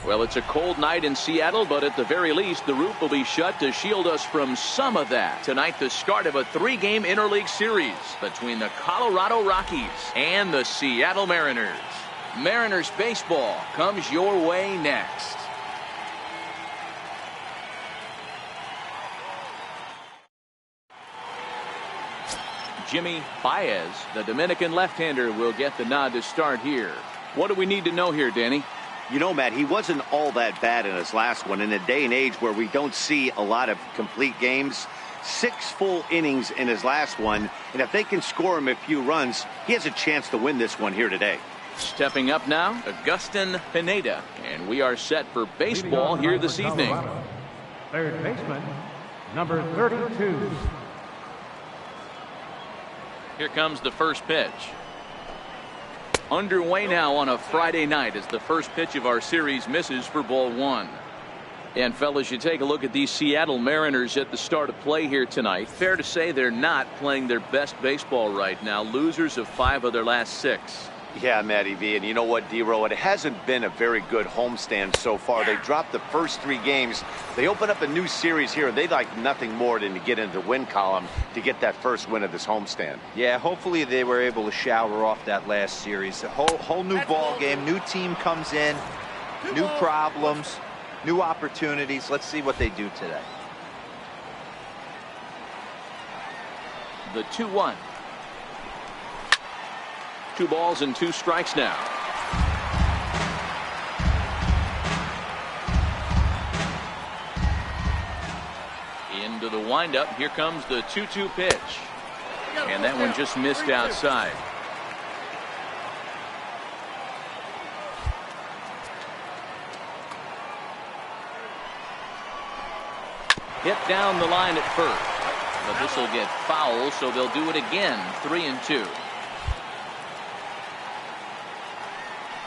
Well, it's a cold night in Seattle, but at the very least, the roof will be shut to shield us from some of that. Tonight, the start of a 3-game interleague series between the Colorado Rockies and the Seattle Mariners. Mariners baseball comes your way next. Jimmy Baez, the Dominican left-hander, will get the nod to start here. What do we need to know here, Danny? You know, Matt, he wasn't all that bad in his last one. In a day and age where we don't see a lot of complete games, 6 full innings in his last one. And if they can score him a few runs, he has a chance to win this one here today. Stepping up now, Agustin Pineda. And we are set for baseball here this evening. Third baseman, number 32. Here comes the first pitch. Underway now on a Friday night as the first pitch of our series misses for ball 1. And fellas, you take a look at these Seattle Mariners at the start of play here tonight. Fair to say they're not playing their best baseball right now. Losers of 5 of their last 6. Yeah, Matty V, and you know what, D-Row, it hasn't been a very good homestand so far. They dropped the first 3 games. They open up a new series here, and they'd like nothing more than to get into the win column to get that first win of this homestand. Yeah, hopefully they were able to shower off that last series. A whole new ball game, new team comes in, new problems, new opportunities. Let's see what they do today. The 2-1. 2 balls and 2 strikes now. Into the windup. Here comes the 2-2 pitch. And that one just missed outside. Hit down the line at first. But this will get foul, so they'll do it again. 3-2.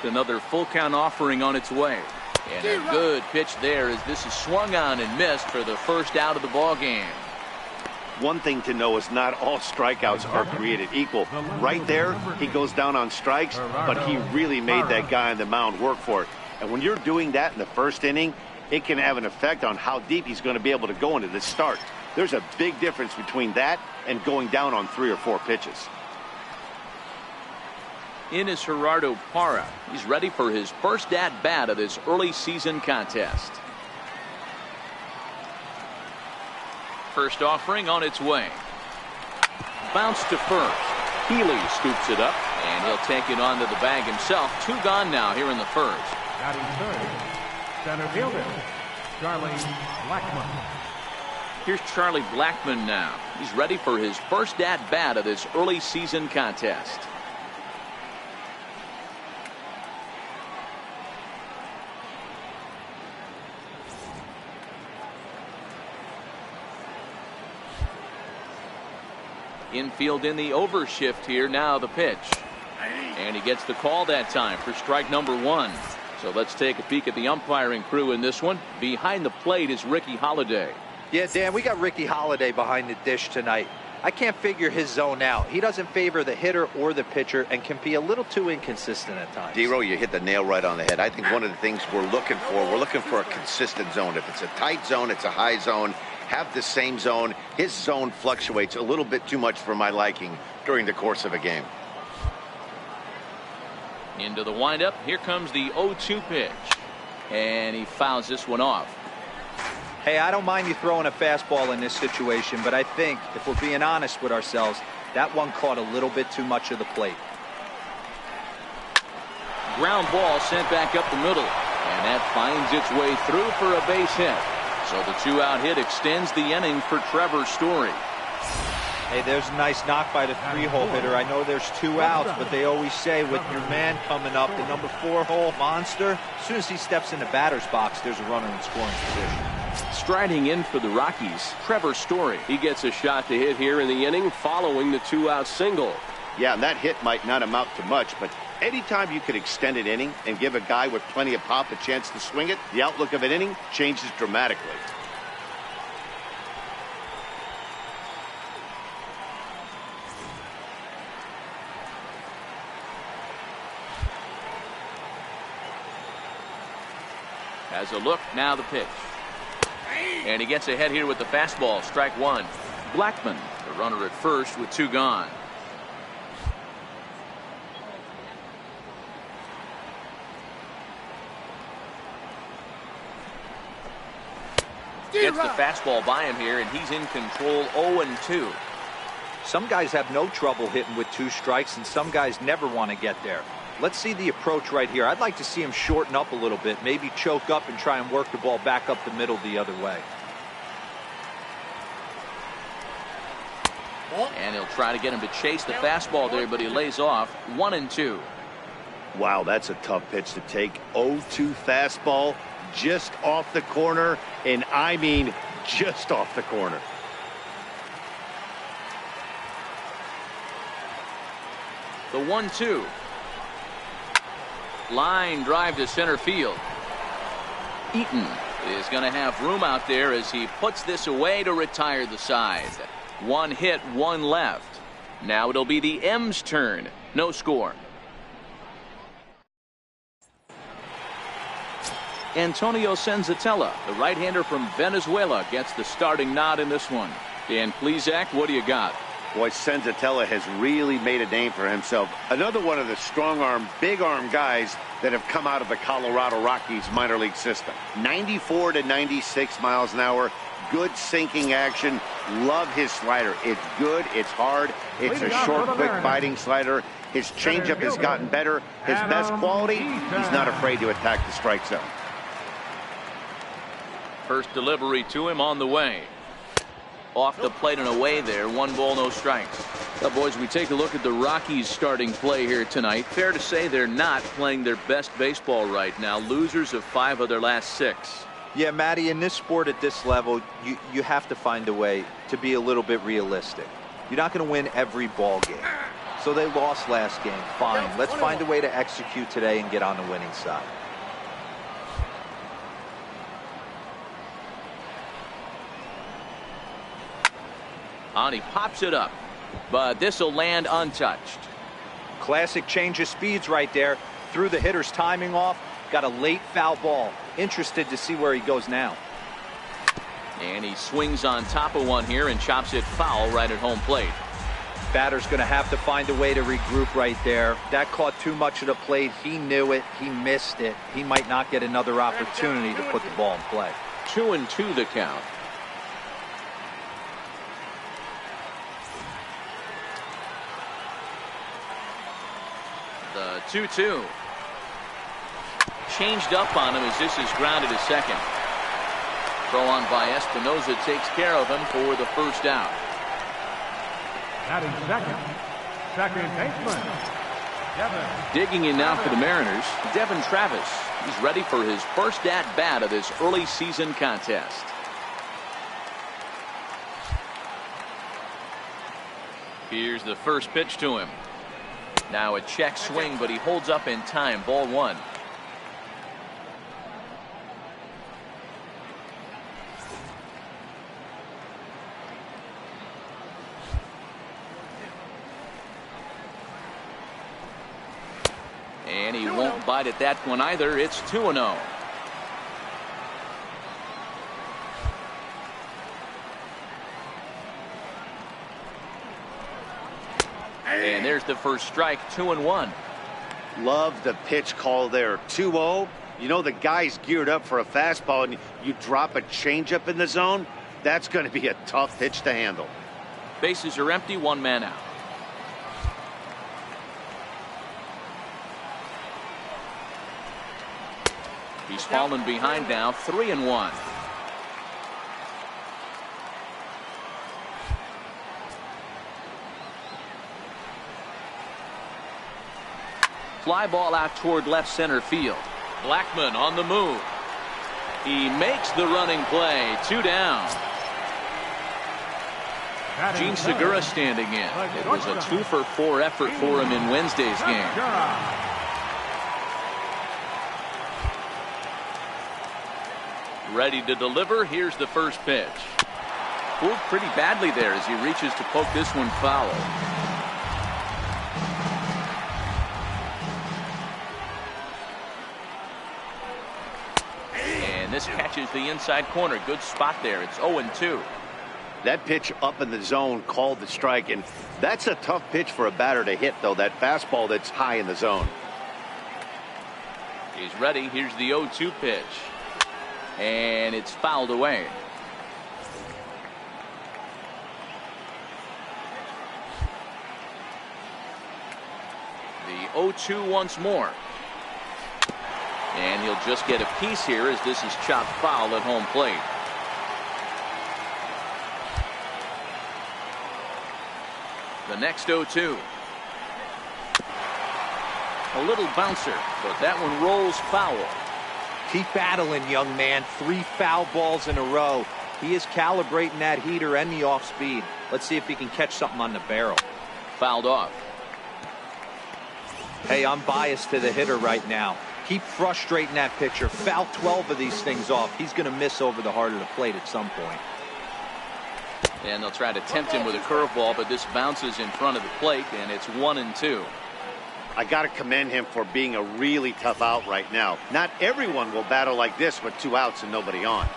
Another full count offering on its way. And a good pitch there as this is swung on and missed for the first out of the ball game. One thing to know is not all strikeouts are created equal. Right there, he goes down on strikes, but he really made that guy on the mound work for it. And when you're doing that in the first inning, it can have an effect on how deep he's going to be able to go into this start. There's a big difference between that and going down on 3 or 4 pitches. In is Gerardo Parra. He's ready for his first at-bat of this early season contest. First offering on its way. Bounce to first. Healy scoops it up, and he'll take it onto the bag himself. 2 gone now here in the first. Batting third, center fielder, Charlie Blackmon. Here's Charlie Blackmon now. He's ready for his first at-bat of this early season contest. Infield in the overshift here. Now the pitch. And he gets the call that time for strike number 1. So let's take a peek at the umpiring crew in this one. Behind the plate is Ricky Holiday. Yeah, Dan, we got Ricky Holiday behind the dish tonight. I can't figure his zone out. He doesn't favor the hitter or the pitcher and can be a little too inconsistent at times. D-Row, you hit the nail right on the head. I think one of the things we're looking for a consistent zone. If it's a tight zone, it's a high zone. Have the same zone. His zone fluctuates a little bit too much for my liking during the course of a game. Into the windup. Here comes the 0-2 pitch. And he fouls this one off. Hey, I don't mind you throwing a fastball in this situation, but I think if we're being honest with ourselves, that one caught a little bit too much of the plate. Ground ball sent back up the middle. And that finds its way through for a base hit. So the 2-out hit extends the inning for Trevor Story. Hey, there's a nice knock by the 3-hole hitter. I know there's 2 outs, but they always say with your man coming up, the number 4-hole monster, as soon as he steps in the batter's box, there's a runner in scoring position. Striding in for the Rockies, Trevor Story. He gets a shot to hit here in the inning following the 2-out single. Yeah, and that hit might not amount to much, but anytime you could extend an inning and give a guy with plenty of pop a chance to swing it, the outlook of an inning changes dramatically. Has a look, now the pitch. And he gets ahead here with the fastball, strike one. Blackman, the runner at first with two gone. Gets the fastball by him here, and he's in control 0-2. Some guys have no trouble hitting with two strikes, and some guys never want to get there. Let's see the approach right here. I'd like to see him shorten up a little bit, maybe choke up and try and work the ball back up the middle the other way. And he'll try to get him to chase the fastball there, but he lays off 1-2. Wow, that's a tough pitch to take. 0-2 fastball just off the corner, and I mean just off the corner. The 1-2. Line drive to center field. Eaton is going to have room out there as he puts this away to retire the side. One hit, one left. Now it'll be the M's turn. No score. Antonio Senzatella, the right-hander from Venezuela, gets the starting nod in this one. And please, Zach, what do you got? Boy, Senzatella has really made a name for himself. Another one of the strong-arm, big-arm guys that have come out of the Colorado Rockies minor league system. 94 to 96 miles an hour. Good sinking action. Love his slider. It's good. It's hard. It's a short, quick, biting slider. His changeup has gotten better. His best quality, he's not afraid to attack the strike zone. First delivery to him on the way. Off the plate and away there. 1 ball, no strikes. Now, boys, we take a look at the Rockies starting play here tonight. Fair to say they're not playing their best baseball right now. Losers of 5 of their last 6. Yeah, Matty, in this sport at this level, you have to find a way to be a little bit realistic. You're not going to win every ball game. So they lost last game. Fine. Let's find a way to execute today and get on the winning side. And he pops it up, but this will land untouched. Classic change of speeds right there. Threw the hitter's timing off. Got a late foul ball. Interested to see where he goes now. And he swings on top of one here and chops it foul right at home plate. Batter's going to have to find a way to regroup right there. That caught too much of the plate. He knew it. He missed it. He might not get another opportunity to put the ball in play. 2-2 the count. The 2-2. Changed up on him as this is grounded to second. Throw on by Espinosa takes care of him for the first out. Batting second baseman, Devin. Digging in now for the Mariners, Devin Travis. He's ready for his first at-bat of this early season contest. Here's the first pitch to him. Now a check swing, but he holds up in time. Ball 1. And he won't bite at that one either. It's 2-0. And there's the first strike. 2-1. Love the pitch call there. 2-0. You know the guy's geared up for a fastball, and you drop a changeup in the zone. That's going to be a tough pitch to handle. Bases are empty. 1 man out. He's fallen behind now. 3-1. Fly ball out toward left center field. Blackman on the move. He makes the running play. 2 down. Gene Segura standing in. It was a 2-for-4 effort for him in Wednesday's game. Ready to deliver. Here's the first pitch. Pulled pretty badly there as he reaches to poke this one foul. him. Catches the inside corner. Good spot there. It's 0-2. That pitch up in the zone called the strike, and that's a tough pitch for a batter to hit, though, that fastball that's high in the zone. He's ready. Here's the 0-2 pitch. And it's fouled away. The 0-2 once more. And he'll just get a piece here as this is chopped foul at home plate. The next 0-2. A little bouncer, but that one rolls foul. Keep battling, young man. 3 foul balls in a row. He is calibrating that heater and the off speed. Let's see if he can catch something on the barrel. Fouled off. Hey, I'm biased to the hitter right now. Keep frustrating that pitcher. Foul 12 of these things off. He's going to miss over the heart of the plate at some point. And they'll try to tempt him with a curveball, but this bounces in front of the plate, and it's 1-2. I got to commend him for being a really tough out right now. Not everyone will battle like this with 2 outs and nobody on.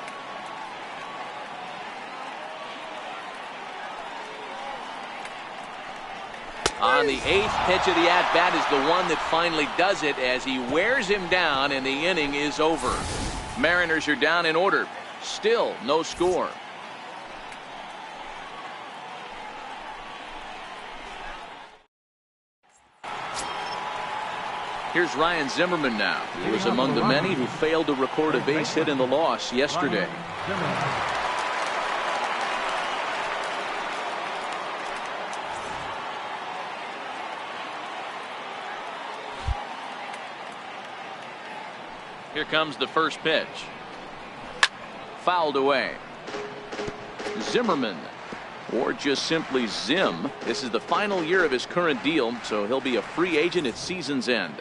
On the 8th pitch of the at-bat is the one that finally does it as he wears him down, and the inning is over. Mariners are down in order. Still no score. Here's Ryan Zimmerman now. He was among the many who failed to record a base hit in the loss yesterday. Here comes the first pitch. Fouled away. Zimmerman, or just simply Zim. This is the final year of his current deal, so he'll be a free agent at season's end.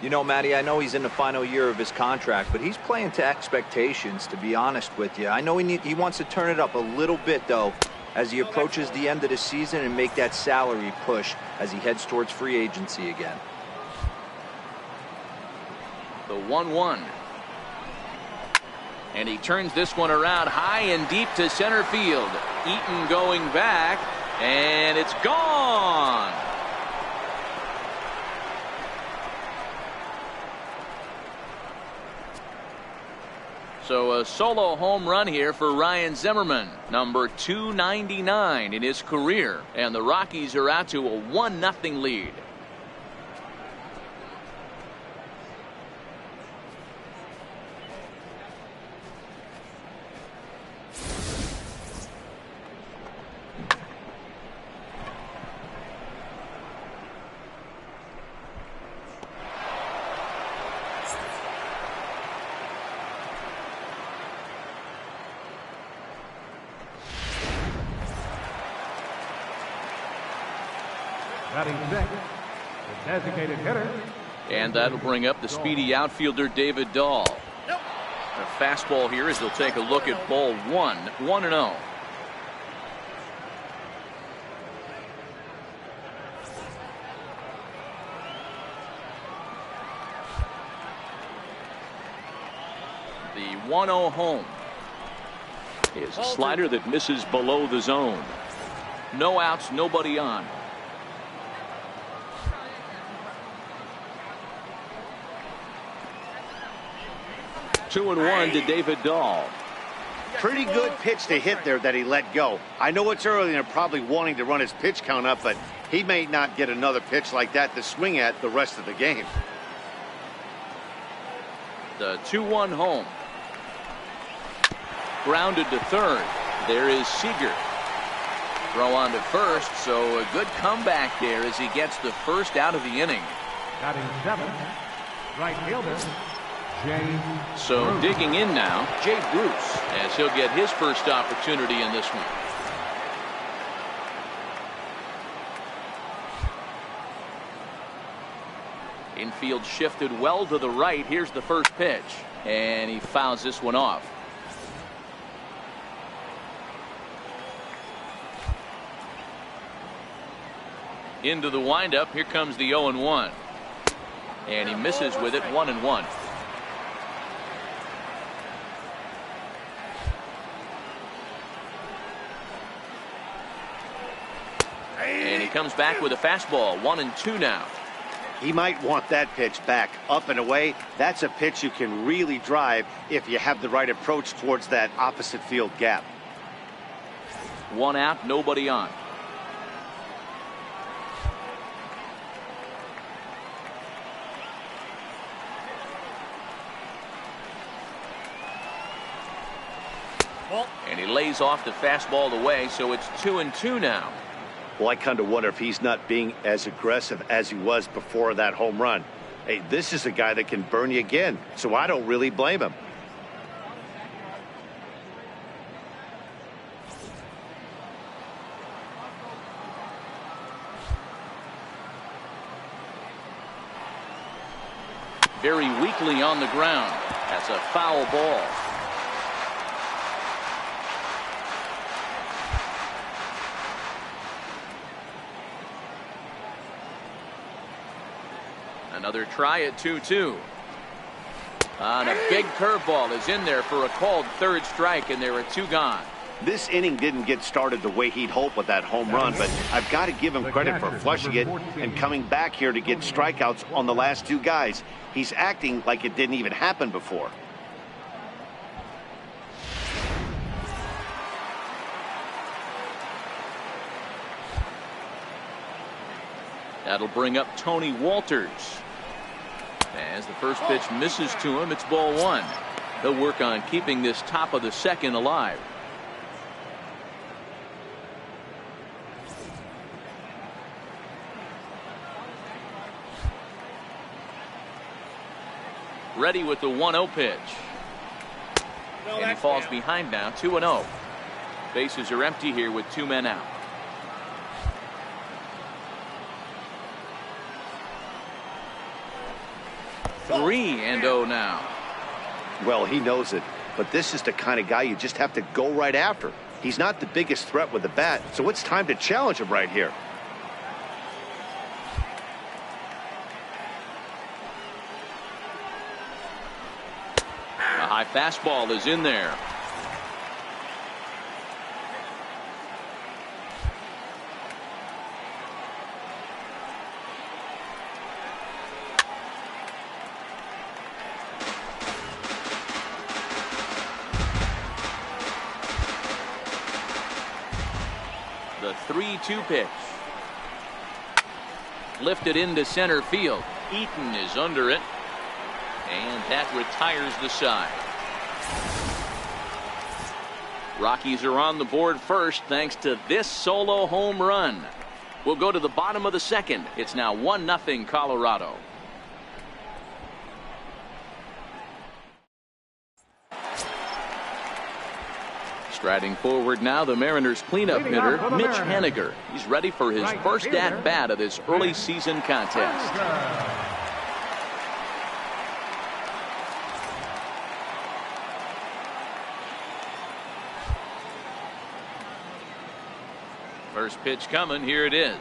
You know, Matty, I know he's in the final year of his contract, but he's playing to expectations, to be honest with you. I know he wants to turn it up a little bit, though, as he approaches the end of the season and make that salary push as he heads towards free agency again. The 1-1. And he turns this one around high and deep to center field. Eaton going back, and it's gone. So a solo home run here for Ryan Zimmerman, number 299 in his career. And the Rockies are out to a 1-0 lead. Batting sixth, the designated hitter. And that'll bring up the speedy outfielder David Dahl. A fastball here as they'll take a look at ball 1, 1-0. The 1-0 home is a slider that misses below the zone. No outs, nobody on. 2-1 to David Dahl. Pretty good pitch to hit there that he let go. I know it's early and they're probably wanting to run his pitch count up, but he may not get another pitch like that to swing at the rest of the game. The 2-1 home. Grounded to third. There is Seager. Throw on to first, so a good comeback there as he gets the first out of the inning. Batting seventh, right fielder, Jay So Bruce. digging in now, Jay Bruce, as he'll get his first opportunity in this one. Infield shifted well to the right. Here's the first pitch, and he fouls this one off. Into the windup. Here comes the 0-1. And he misses with it. 1-1. comes back with a fastball. 1-2 now. He might want that pitch back, up and away. That's a pitch you can really drive if you have the right approach towards that opposite field gap. 1 out, nobody on. And he lays off the fastball away, so it's 2-2 now. Well, I kind of wonder if he's not being as aggressive as he was before that home run. Hey, this is a guy that can burn you again, so I don't really blame him. Very weakly on the ground. That's a foul ball. Another try at 2-2. And a big curveball is in there for a called third strike, and there are 2 gone. This inning didn't get started the way he'd hoped with that home run, but I've got to give him credit for flushing it and coming back here to get strikeouts on the last 2 guys. He's acting like it didn't even happen before. That'll bring up Tony Walters. As the first pitch misses to him, it's ball 1. He'll work on keeping this top of the second alive. Ready with the 1-0 pitch. And he falls behind now, 2-0. Bases are empty here with 2 men out. 3-0 now. Well, he knows it, but this is the kind of guy you just have to go right after. He's not the biggest threat with the bat, so it's time to challenge him right here. A high fastball is in there. The 3-2 pitch. Lifted into center field. Eaton is under it. And that retires the side. Rockies are on the board first thanks to this solo home run. We'll go to the bottom of the second. It's now 1-0 Colorado. Striding forward now, the Mariners cleanup hitter, Mitch Haniger. He's ready for his first at-bat of this early season contest. First pitch coming, here it is.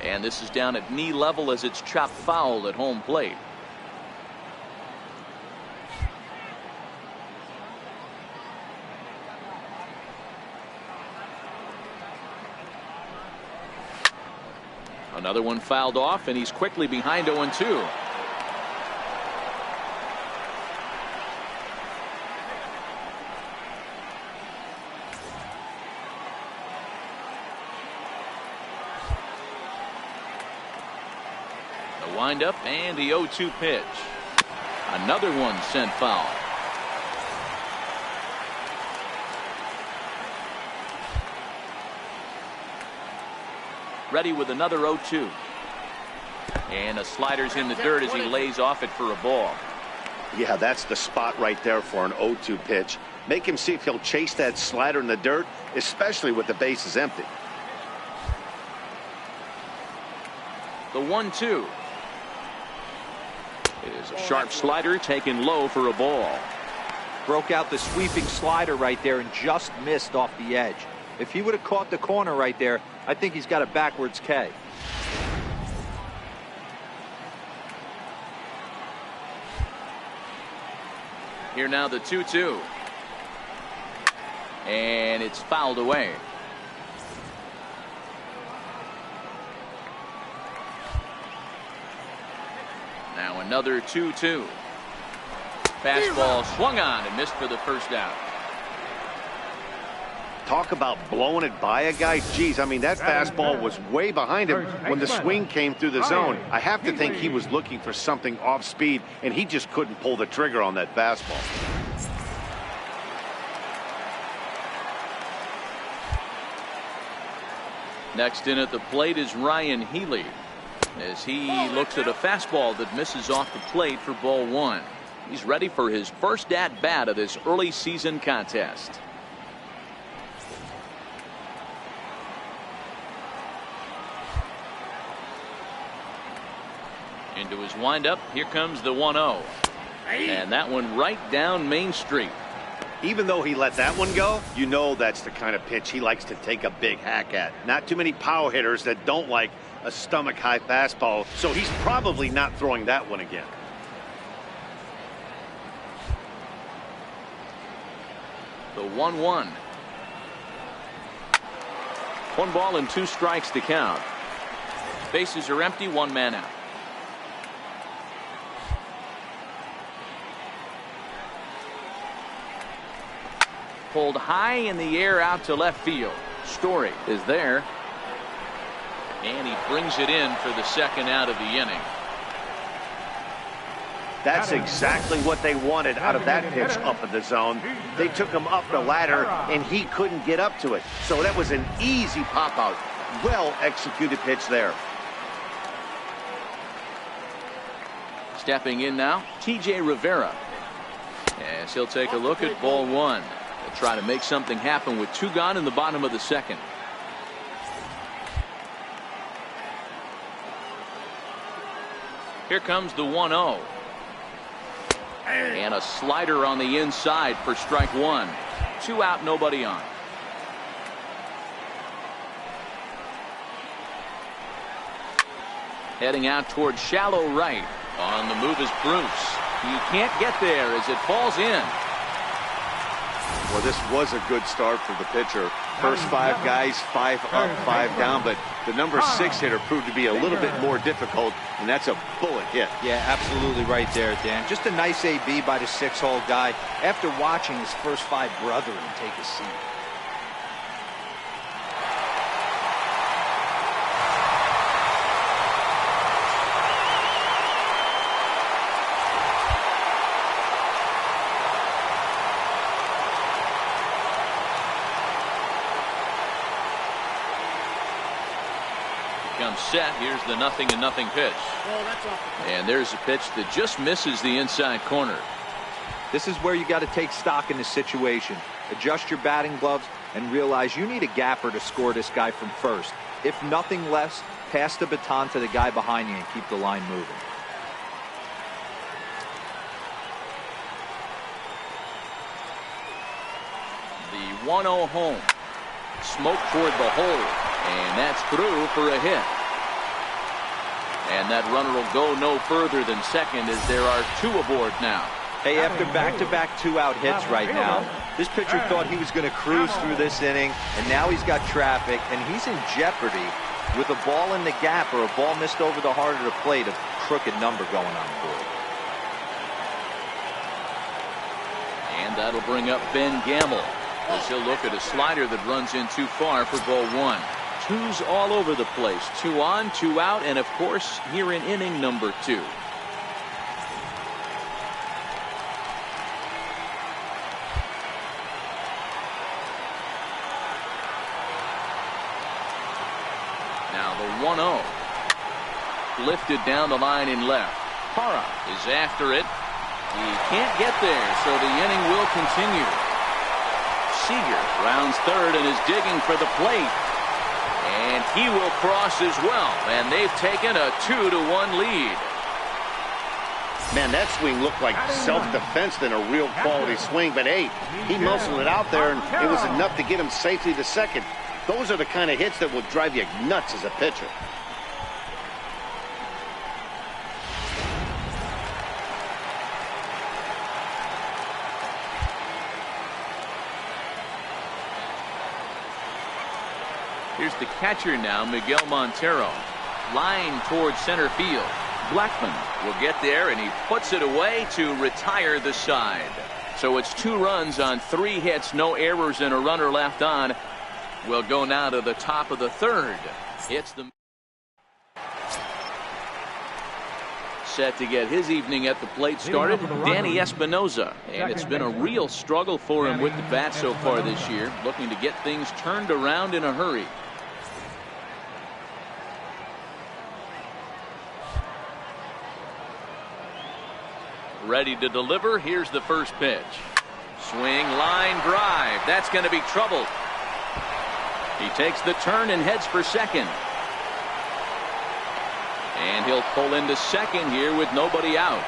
And this is down at knee level as it's chopped foul at home plate. Another one fouled off, and he's quickly behind 0-2. The windup and the 0-2 pitch. Another one sent foul. Ready with another 0-2. And a slider's in the dirt as he lays off it for a ball. Yeah, that's the spot right there for an 0-2 pitch. Make him see if he'll chase that slider in the dirt, especially with the bases empty. The 1-2. It is a sharp slider taken low for a ball. Broke out the sweeping slider right there and just missed off the edge. If he would have caught the corner right there, I think he's got a backwards K. Here now the 2-2. And it's fouled away. Now another 2-2. Fastball swung on and missed for the first out. Talk about blowing it by a guy. Geez, I mean, that fastball was way behind him when the swing came through the zone. I have to think he was looking for something off speed, and he just couldn't pull the trigger on that fastball. Next in at the plate is Ryan Healy, as he looks at a fastball that misses off the plate for ball one. He's ready for his first at bat of this early season contest. Into his windup, here comes the 1-0. And that one right down Main Street. Even though he let that one go, you know that's the kind of pitch he likes to take a big hack at. Not too many power hitters that don't like a stomach high fastball, so he's probably not throwing that one again. The 1-1. 1 ball and 2 strikes to count. Bases are empty, 1 man out. Pulled high in the air out to left field. Story is there. And he brings it in for the second out of the inning. That's exactly what they wanted out of that pitch up in the zone. They took him up the ladder, and he couldn't get up to it. So that was an easy pop-out. Well-executed pitch there. Stepping in now, T.J. Rivera. As he'll take a look at ball one. They'll try to make something happen with 2 gone in the bottom of the second. Here comes the 1-0. And a slider on the inside for strike 1. 2 out, nobody on. Heading out towards shallow right. On the move is Bruce. He can't get there as it falls in. Well, this was a good start for the pitcher. First 5 guys, 5 up, 5 down, but the number 6 hitter proved to be a little bit more difficult, and that's a bullet hit. Yeah, absolutely right there, Dan. Just a nice AB by the 6-hole guy after watching his first 5 brethren take a seat. Set. Here's the 0-0 pitch. And there's a pitch that just misses the inside corner. This is where you got to take stock in the situation. Adjust your batting gloves and realize you need a gapper to score this guy from first. If nothing less, pass the baton to the guy behind you and keep the line moving. The 1-0 home. Smoke toward the hole. And that's through for a hit. And that runner will go no further than second as there are 2 aboard now. Hey, after back-to-back 2-out hits right now, this pitcher thought he was going to cruise through this inning, and now he's got traffic, and he's in jeopardy with a ball in the gap or a ball missed over the heart of the plate, a crooked number going on the board. And that'll bring up Ben Gamble as he'll look at a slider that runs in too far for ball 1. 2's all over the place. 2 on, 2 out, and of course here in inning number 2. Now the 1-0. Lifted down the line in left. Parra is after it. He can't get there, so the inning will continue. Seager rounds third and is digging for the plate. And he will cross as well, and they've taken a 2-1 lead. Man, that swing looked like self-defense than a real quality swing, but hey, he muscled it out there, and it was enough to get him safely to second. Those are the kind of hits that will drive you nuts as a pitcher. Here's the catcher now, Miguel Montero. Line towards center field. Blackman will get there, and he puts it away to retire the side. So it's 2 runs on 3 hits, no errors, and a runner left on. We'll go now to the top of the 3rd. It's the set to get his evening at the plate started, Danny Espinosa. And it's been a real struggle for him with the bat so far this year, looking to get things turned around in a hurry. Ready to deliver. Here's the first pitch. Swing, line, drive. That's going to be trouble. He takes the turn and heads for second. And he'll pull into second here with nobody out.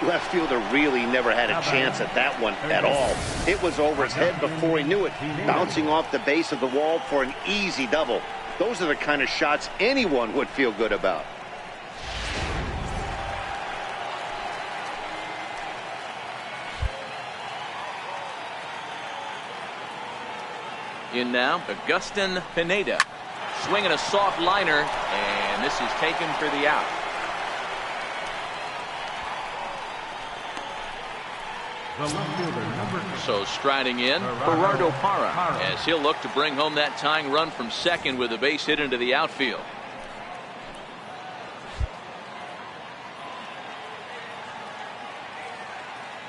Left fielder really never had a chance at that one at all. It was over his head before he knew it, bouncing off the base of the wall for an easy double. Those are the kind of shots anyone would feel good about. In now, Agustin Pineda. Swinging a soft liner, and this is taken for the out. So striding in, Gerardo Parra, as he'll look to bring home that tying run from second with a base hit into the outfield.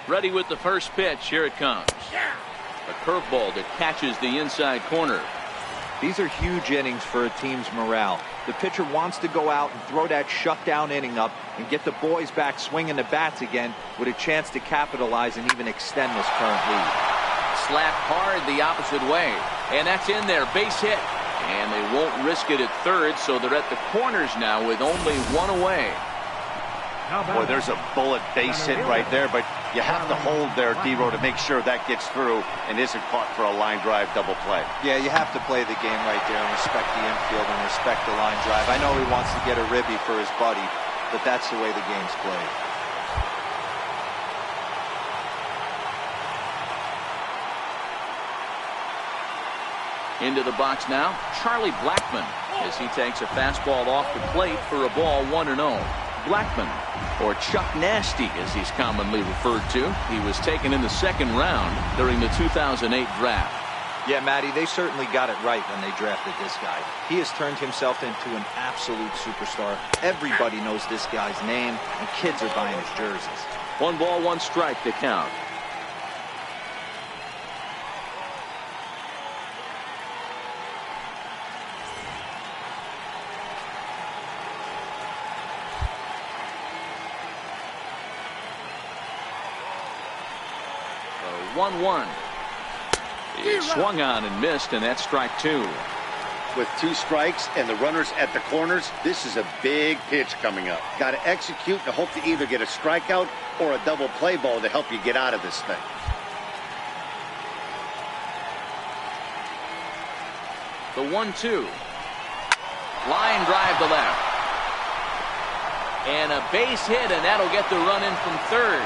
Ready with the first pitch. Here it comes. A curveball that catches the inside corner. These are huge innings for a team's morale. The pitcher wants to go out and throw that shutdown inning up and get the boys back swinging the bats again with a chance to capitalize and even extend this current lead. Slapped hard the opposite way, and that's in there. Base hit, and they won't risk it at third, so they're at the corners now with only 1 away. Boy, there's a bullet base hit right there, but you have to hold there, D-Row, to make sure that gets through and isn't caught for a line drive double play. Yeah, you have to play the game right there and respect the infield and respect the line drive. I know he wants to get a ribby for his buddy, but that's the way the game's played. Into the box now, Charlie Blackman, as he takes a fastball off the plate for a ball 1-0. Blackman, or Chuck Nasty as he's commonly referred to. He was taken in the 2nd round during the 2008 draft. Yeah, Matty, they certainly got it right when they drafted this guy. He has turned himself into an absolute superstar. Everybody knows this guy's name, and kids are buying his jerseys. 1 ball, 1 strike to count. So 1-1. He swung on and missed, and that's strike 2. With 2 strikes and the runners at the corners, this is a big pitch coming up. Got to execute to hope to either get a strikeout or a double play ball to help you get out of this thing. The 1-2. Line drive to left. And a base hit, and that'll get the run in from third.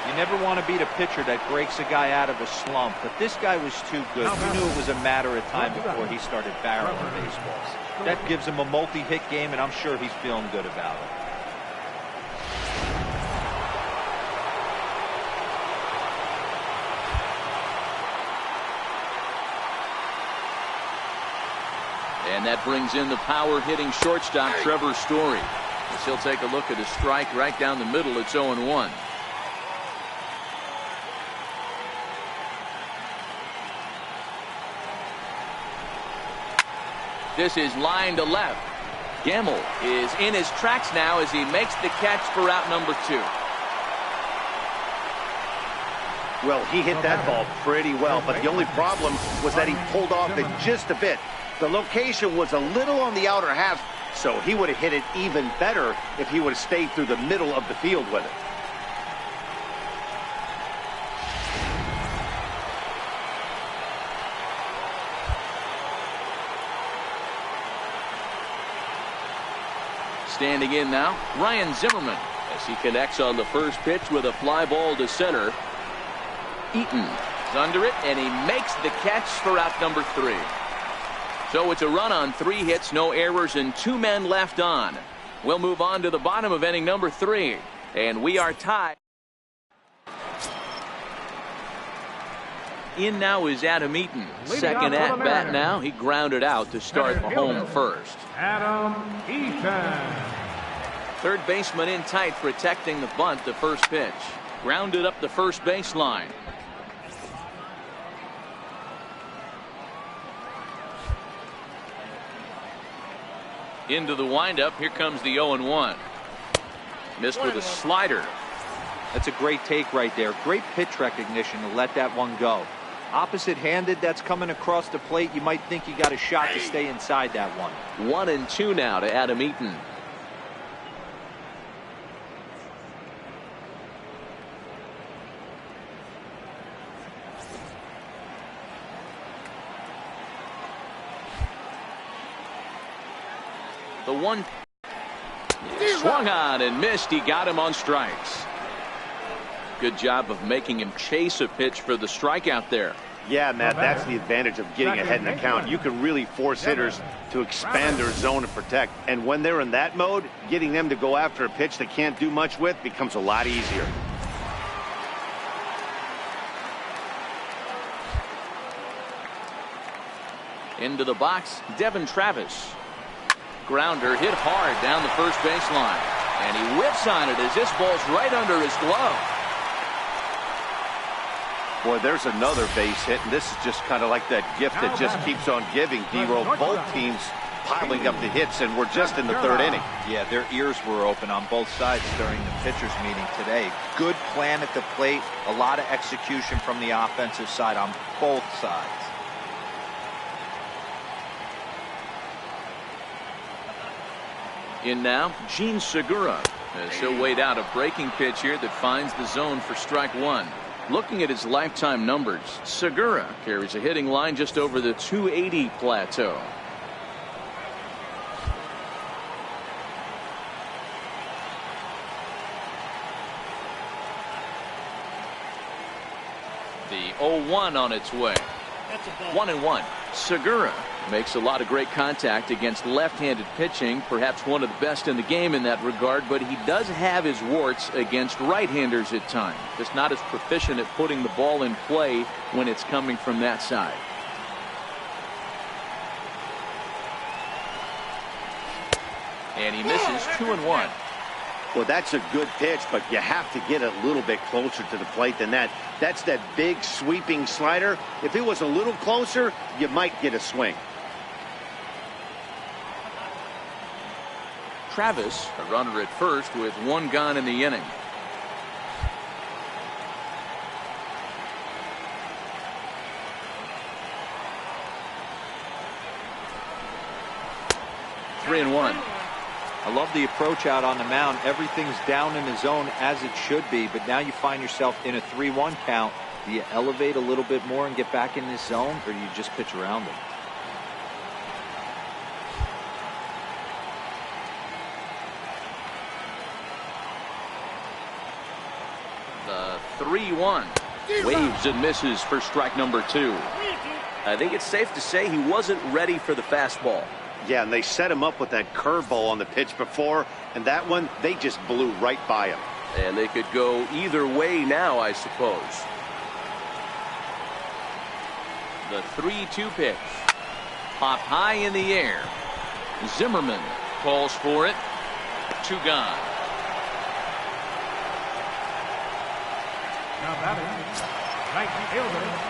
You never want to beat a pitcher that breaks a guy out of a slump, but this guy was too good. He knew it was a matter of time before he started barreling baseballs. That gives him a multi-hit game, and I'm sure he's feeling good about it. And that brings in the power-hitting shortstop, Trevor Story. As he'll take a look at a strike right down the middle. It's 0-1. This is line to left. Gamble is in his tracks now as he makes the catch for out number 2. Well, he hit that ball pretty well, but the only problem was that he pulled off it just a bit. The location was a little on the outer half, so he would have hit it even better if he would have stayed through the middle of the field with it. Standing in now, Ryan Zimmerman, as he connects on the first pitch with a fly ball to center. Eaton is under it, and he makes the catch for out number 3. So it's a run on 3 hits, no errors, and 2 men left on. We'll move on to the bottom of inning number 3. And we are tied. In now is Adam Eaton. Second at bat now. He grounded out to start the home first. Adam Eaton. Third baseman in tight, protecting the bunt. The first pitch. Grounded up the first baseline. Into the windup. Here comes the 0-1. Missed with a slider. That's a great take right there. Great pitch recognition to let that one go. Opposite-handed, that's coming across the plate. You might think you got a shot to stay inside that one. 1-2 now to Adam Eaton. The one swung on and missed. He got him on strikes. Good job of making him chase a pitch for the strikeout there. Yeah, Matt, that's the advantage of getting ahead in the count. You can really force hitters to expand their zone and protect. And when they're in that mode, getting them to go after a pitch they can't do much with becomes a lot easier. Into the box, Devin Travis. Grounder hit hard down the first baseline. And he whips on it as this ball's right under his glove. Boy, there's another base hit, and this is just kind of like that gift that just keeps on giving, D-Roll. Both teams piling up the hits, and we're just in the third inning. Yeah, their ears were open on both sides during the pitchers meeting today. Good plan at the plate, a lot of execution from the offensive side on both sides. In now, Gene Segura, as he'll wait out a breaking pitch here that finds the zone for strike one. Looking at his lifetime numbers, Segura carries a hitting line just over the 280 plateau. The 0-1 on its way. 1-1. Segura makes a lot of great contact against left-handed pitching, perhaps one of the best in the game in that regard, but he does have his warts against right-handers at times. Just not as proficient at putting the ball in play when it's coming from that side. And he misses 2-1. Well, that's a good pitch, but you have to get a little bit closer to the plate than that. That's that big sweeping slider. If it was a little closer, you might get a swing. Travis, a runner at first with one gone in the inning. Three and one. I love the approach out on the mound. Everything's down in the zone as it should be, but now you find yourself in a 3-1 count. Do you elevate a little bit more and get back in this zone, or do you just pitch around it? The 3-1. Waves and misses for strike number 2. I think it's safe to say he wasn't ready for the fastball. Yeah, and they set him up with that curveball on the pitch before, and that one, they just blew right by him. And they could go either way now, I suppose. The 3-2 pitch. Popped high in the air. Zimmerman calls for it. 2 gone. Now batting, right fielder.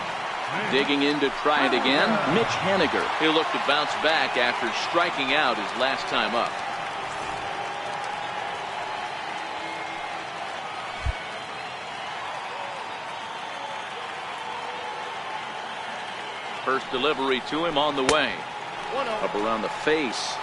Digging in to try it again, Mitch Haniger. He'll look to bounce back after striking out his last time up. First delivery to him on the way. Up around the face.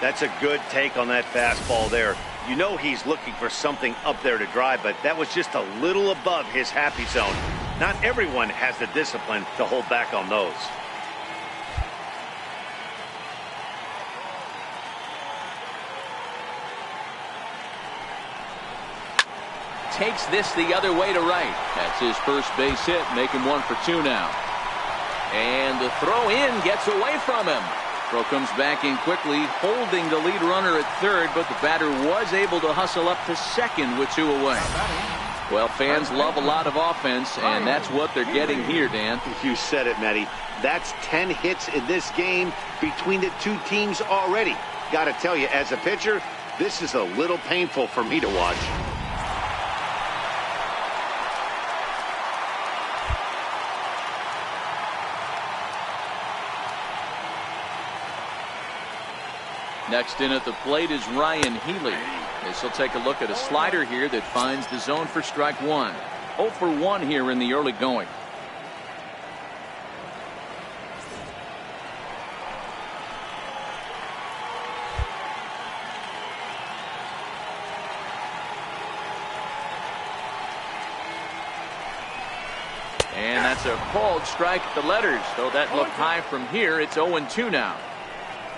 That's a good take on that fastball there. You know he's looking for something up there to drive, but that was just a little above his happy zone. Not everyone has the discipline to hold back on those. Takes this the other way to right. That's his first base hit, making 1 for 2 now. And the throw in gets away from him. Throw comes back in quickly, holding the lead runner at third, but the batter was able to hustle up to second with 2 away. Well, fans love a lot of offense, and that's what they're getting here, Dan. You said it, Matty. That's 10 hits in this game between the two teams already. Got to tell you, as a pitcher, this is a little painful for me to watch. Next in at the plate is Ryan Healy. This will take a look at a slider here that finds the zone for strike 1. 0 for 1 here in the early going. And that's a called strike at the letters. Though that looked high from here, it's 0-2 now.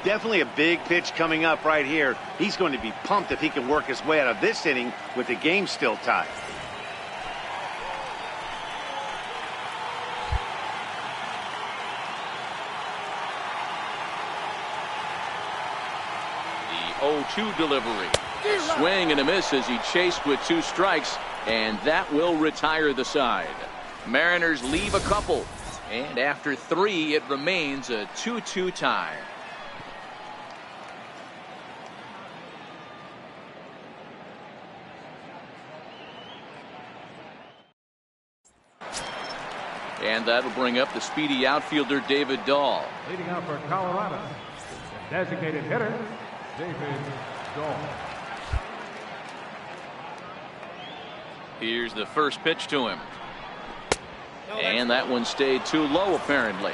Definitely a big pitch coming up right here. He's going to be pumped if he can work his way out of this inning with the game still tied. The 0-2 delivery. A swing and a miss as he chased with 2 strikes, and that will retire the side. Mariners leave a couple, and after 3 it remains a 2-2 tie. And that'll bring up the speedy outfielder David Dahl. Leading out for Colorado, the designated hitter, David Dahl. Here's the first pitch to him. And that one stayed too low, apparently.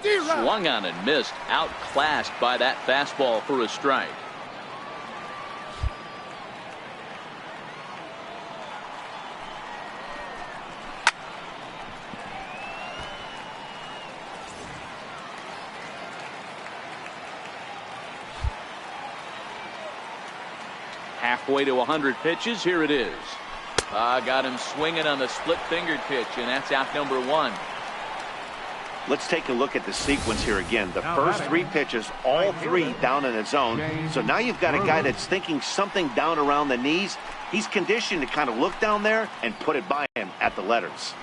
Swung on and missed, outclassed by that fastball for a strike. Halfway to 100 pitches. Here it is. Got him swinging on the split-fingered pitch, and that's out number 1. Let's take a look at the sequence here again. The first 3 pitches, all 3 down in the zone. So now you've got a guy that's thinking something down around the knees. He's conditioned to kind of look down there and put it by him at the letters.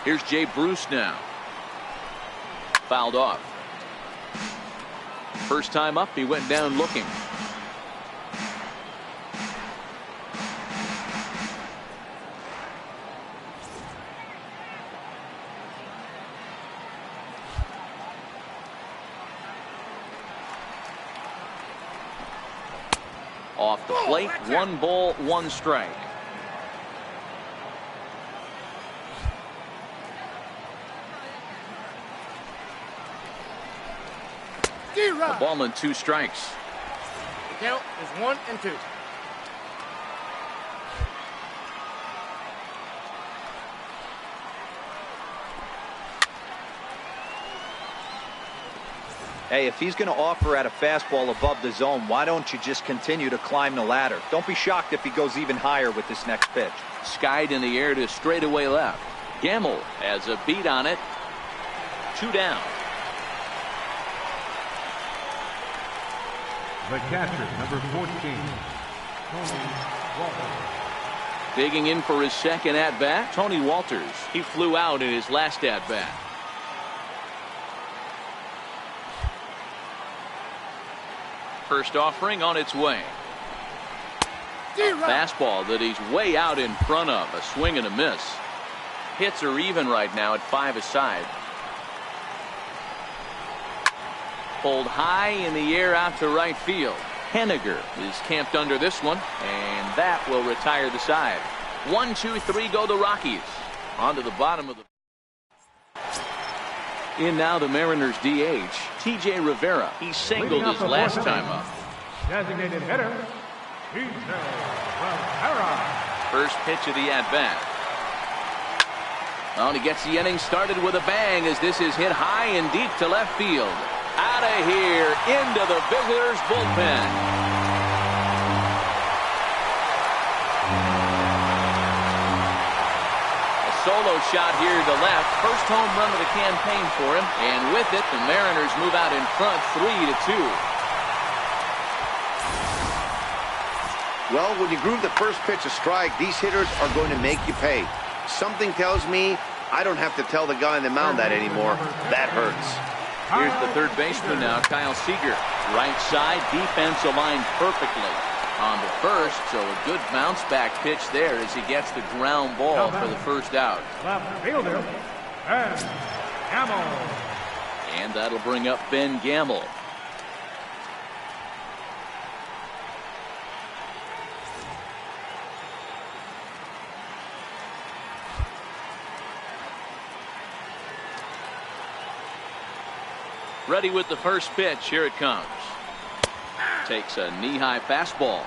Here's Jay Bruce now. Fouled off. First time up, he went down looking. Off the plate, 1 ball, 1 strike. A ball and 2 strikes. The count is 1-2. Hey, if he's going to offer at a fastball above the zone, why don't you just continue to climb the ladder? Don't be shocked if he goes even higher with this next pitch. Skied in the air to straightaway left. Gamble has a beat on it. 2 down. The catcher, number 14, Tony Walters. Digging in for his second at-bat, Tony Walters. He flew out in his last at-bat. First offering on its way. A fastball that he's way out in front of. A swing and a miss. Hits are even right now at 5 aside. Pulled high in the air out to right field. Henniger is camped under this one, and that will retire the side. 1, 2, 3 go the Rockies. On to the bottom of the... In now the Mariners DH, T.J. Rivera. He singled his last time up. Designated hitter, T.J. Rivera. First pitch of the at-bat. Well, and he gets the inning started with a bang as this is hit high and deep to left field. Out of here into the visitors' bullpen. A solo shot here to left. First home run of the campaign for him. And with it, the Mariners move out in front 3-2. Well, when you groove the first pitch a strike, these hitters are going to make you pay. Something tells me I don't have to tell the guy on the mound that anymore. That hurts. Here's the third baseman now, Kyle Seager. Right side, defense aligned perfectly on the first, so a good bounce back pitch there as he gets the ground ball for the first out. Left fielder, Ben Gamble. And that'll bring up Ben Gamble. Ready with the first pitch. Here it comes. Takes a knee-high fastball.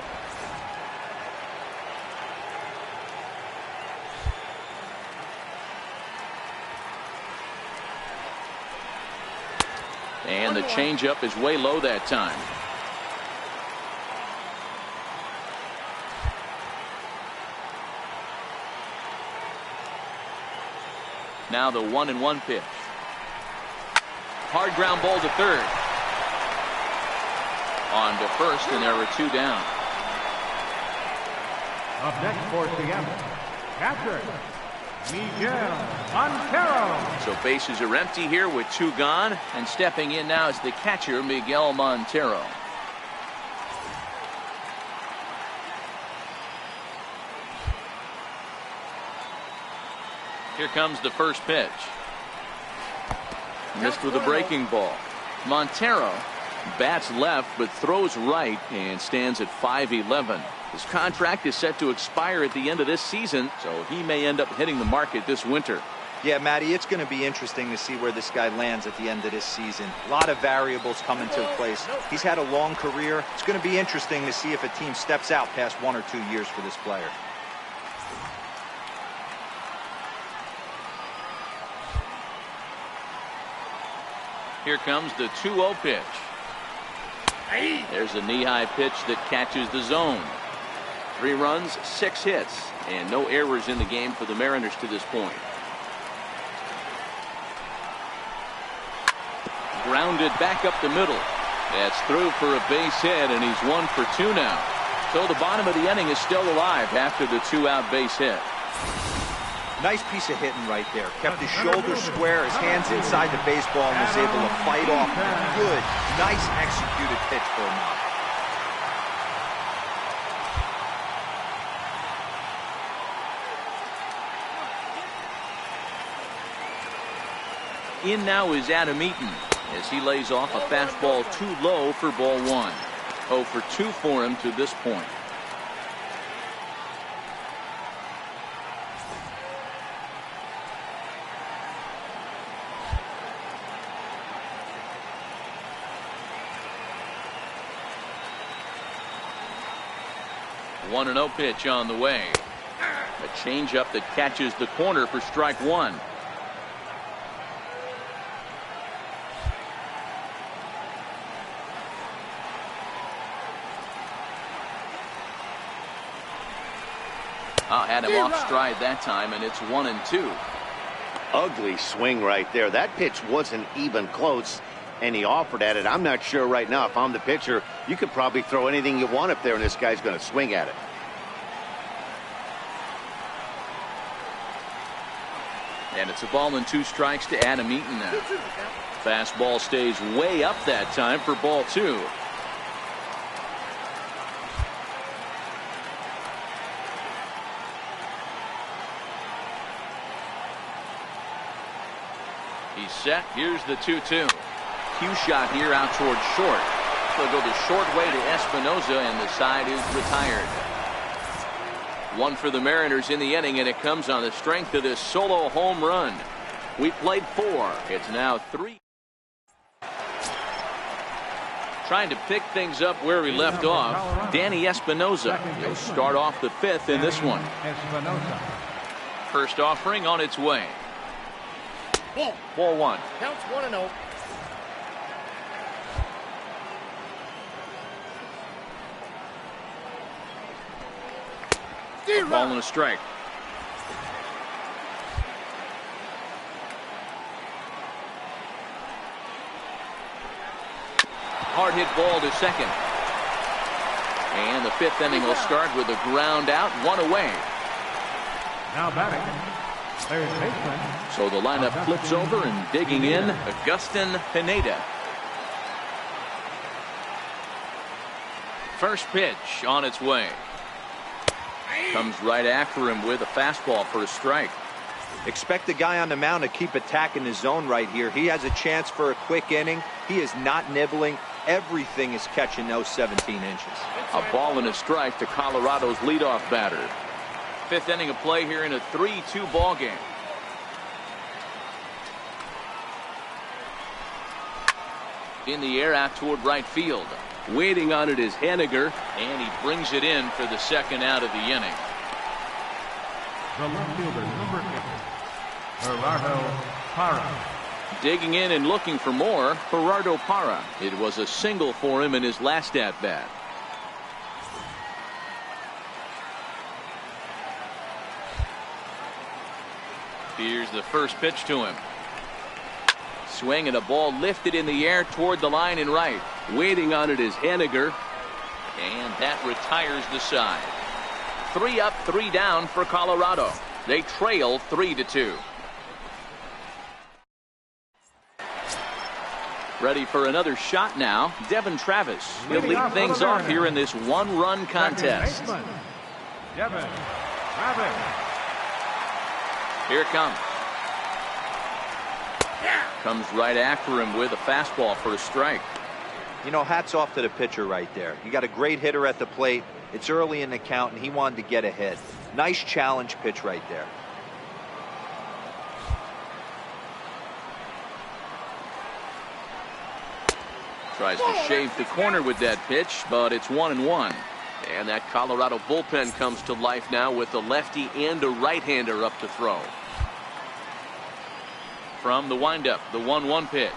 And the changeup is way low that time. Now the 1-1 pitch. Hard ground ball to third. On to first, and there are 2 down. Up next for Seattle, catcher Miguel Montero. So bases are empty here with 2 gone, and stepping in now is the catcher Miguel Montero. Here comes the first pitch. Missed with a breaking ball. Montero bats left but throws right and stands at 5'11". His contract is set to expire at the end of this season, so he may end up hitting the market this winter. Yeah, Matty, it's going to be interesting to see where this guy lands at the end of this season. A lot of variables come into place. He's had a long career. It's going to be interesting to see if a team steps out past 1 or 2 years for this player. Here comes the 2-0 pitch. There's a knee-high pitch that catches the zone. 3 runs, 6 hits, and no errors in the game for the Mariners to this point. Grounded back up the middle. That's through for a base hit, and he's 1 for 2 now. So the bottom of the inning is still alive after the 2-out base hit. Nice piece of hitting right there. Kept his shoulders square, his hands inside the baseball, and was able to fight off a good, nice executed pitch for a knock. In now is Adam Eaton as he lays off a fastball too low for ball 1. 0 for 2 for him to this point. A 1-0 pitch on the way. A changeup that catches the corner for strike 1. Had him off stride that time, and it's 1-2. Ugly swing right there. That pitch wasn't even close, and he offered at it. I'm not sure right now if I'm the pitcher. You could probably throw anything you want up there, and this guy's going to swing at it. And it's a ball and 2 strikes to Adam Eaton now. Fastball stays way up that time for ball 2. He's set. Here's the 2-2. Cue shot here out towards short. They'll go the short way to Espinosa, and the side is retired. 1 for the Mariners in the inning, and it comes on the strength of this solo home run. We played 4. It's now 3. Trying to pick things up where we left off. Danny Espinosa. He'll start off the 5th in this one. First offering on its way. Ball one. Counts 1-0. Ball and a strike. Hard hit ball to second. And the fifth inning will start with a ground out, one away. Now batting, third baseman. So the lineup flips over and digging in, Augustin Pineda. First pitch on its way. Comes right after him with a fastball for a strike. Expect the guy on the mound to keep attacking his zone right here. He has a chance for a quick inning. He is not nibbling. Everything is catching those 17 inches. A ball and a strike to Colorado's leadoff batter. Fifth inning of play here in a 3-2 ball game. In the air out toward right field. Waiting on it is Henniger, and he brings it in for the second out of the inning. The left fielder, number 8, Gerardo Parra. Digging in and looking for more, Gerardo Parra. It was a single for him in his last at-bat. Here's the first pitch to him. Swing and a ball lifted in the air toward the line and right. Waiting on it is Henniger, and that retires the side. 3 up, 3 down for Colorado. They trail 3-2. Ready for another shot now, Devin Travis. He'll lead things off here in this one-run contest. Devin Travis. Here it comes. Comes right after him with a fastball for a strike. You know, hats off to the pitcher right there. You got a great hitter at the plate. It's early in the count, and he wanted to get ahead. Nice challenge pitch right there. Tries to shave the corner with that pitch, but it's 1-1. And that Colorado bullpen comes to life now with a lefty and a right-hander up to throw. From the windup, the 1-1 pitch.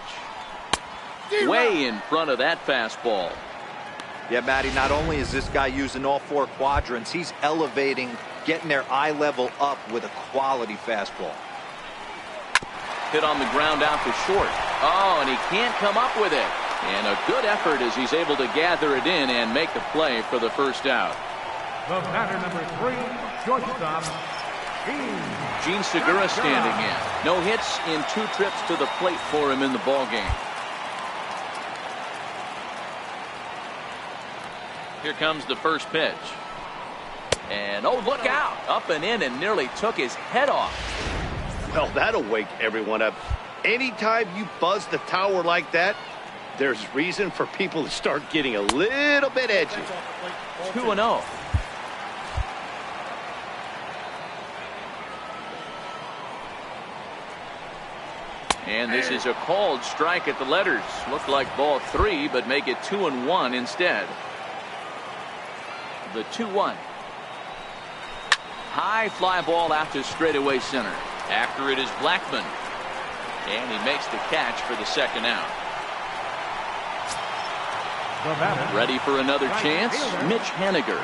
Way in front of that fastball. Yeah, Matty, not only is this guy using all 4 quadrants, he's elevating, getting their eye level up with a quality fastball. Hit on the ground out to short. Oh, and he can't come up with it. And a good effort as he's able to gather it in and make the play for the first out. The batter, number 3, shortstop, Gene Segura standing in. No hits in 2 trips to the plate for him in the ball game. Here comes the first pitch. And oh, look out. Up and in and nearly took his head off. Well, that'll wake everyone up. Anytime you buzz the tower like that, there's reason for people to start getting a little bit edgy. 2-0. And this is a called strike at the letters. Looked like ball 3, but make it 2-1 instead. The 2-1. High fly ball out to straightaway center. After it is Blackman. And he makes the catch for the second out. Ready for another chance, Mitch Henniger.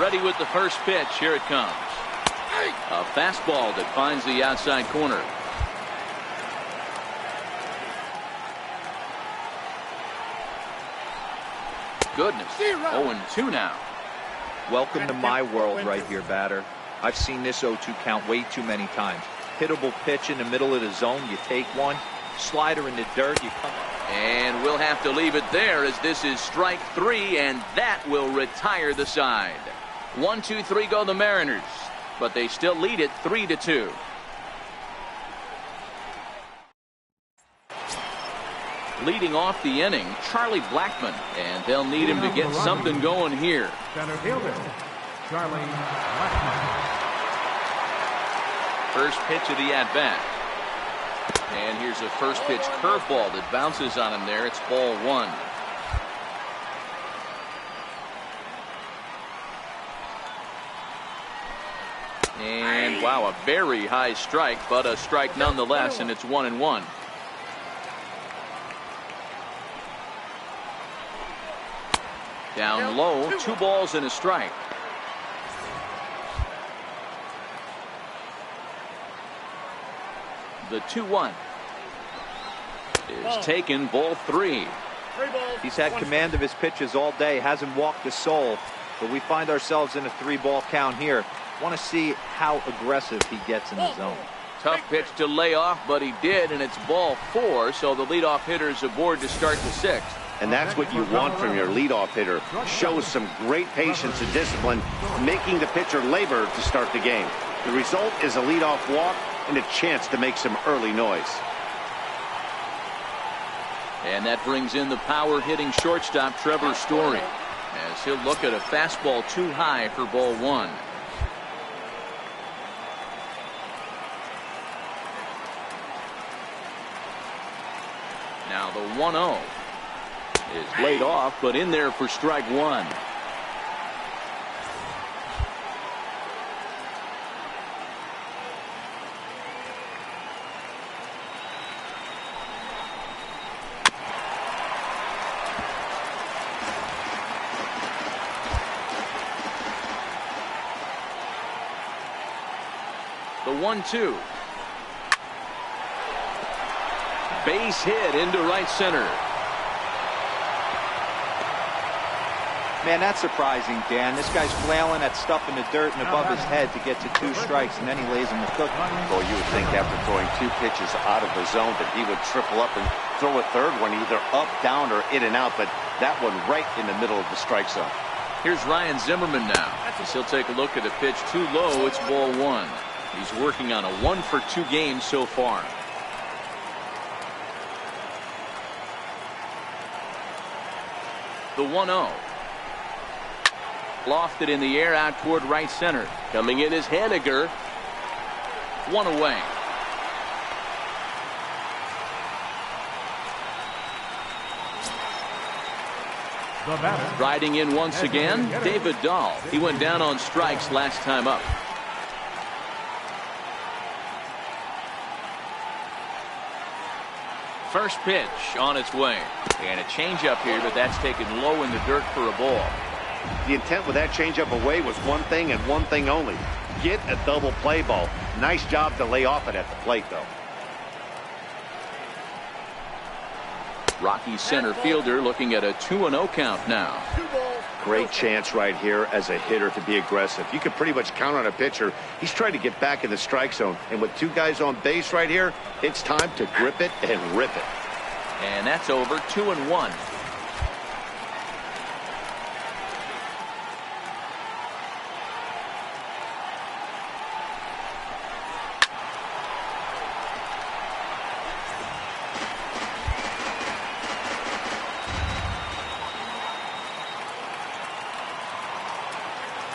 Ready with the first pitch. Here it comes. A fastball that finds the outside corner. Goodness. 0-2 now. Welcome to my world right here, batter. I've seen this 0-2 count way too many times. Hittable pitch in the middle of the zone, you take one. Slider in the dirt, you come up. And we'll have to leave it there as this is strike 3, and that will retire the side. 1-2-3 go the Mariners, but they still lead it 3-2. Leading off the inning, Charlie Blackman, and they'll need him to get something going here. Center fielder, Charlie Blackman. First pitch of the at-bat. And here's a first pitch curveball that bounces on him there. It's ball 1. And wow, a very high strike, but a strike nonetheless, and it's 1-1. Down low, 2 balls and a strike. The 2-1 is taken, ball 3. He's had command of his pitches all day, hasn't walked a soul, but we find ourselves in a 3-ball count here. Want to see how aggressive he gets in the zone. Tough pitch to lay off, but he did, and it's ball 4, so the leadoff hitter's aboard to start the 6th. And that's what you want from your leadoff hitter. Shows some great patience and discipline, making the pitcher labor to start the game. The result is a leadoff walk and a chance to make some early noise. And that brings in the power-hitting shortstop Trevor Story, as he'll look at a fastball too high for ball 1. Now the 1-0 is laid off, but in there for strike 1. The 1-2. Base hit into right center. Man, that's surprising, Dan. This guy's flailing that stuff in the dirt and above his head to get to 2 strikes, and then he lays him the cookie. Well, you would think after throwing 2 pitches out of the zone that he would triple up and throw a third one either up, down, or in and out, but that one right in the middle of the strike zone. Here's Ryan Zimmerman now, as he'll take a look at a pitch too low. It's ball 1. He's working on a 1-for-2 game so far. The 1-0. Lofted in the air out toward right center. Coming in is Haniger. 1 away. Riding in once again, David Dahl. He went down on strikes last time up. First pitch on its way. And a changeup here, but that's taken low in the dirt for a ball. The intent with that changeup away was one thing and one thing only. Get a double play ball. Nice job to lay off it at the plate, though. Rockies center fielder looking at a 2-0 count now. Great chance right here as a hitter to be aggressive. You can pretty much count on a pitcher. He's trying to get back in the strike zone. And with 2 guys on base right here, it's time to grip it and rip it. And that's over. 2-1.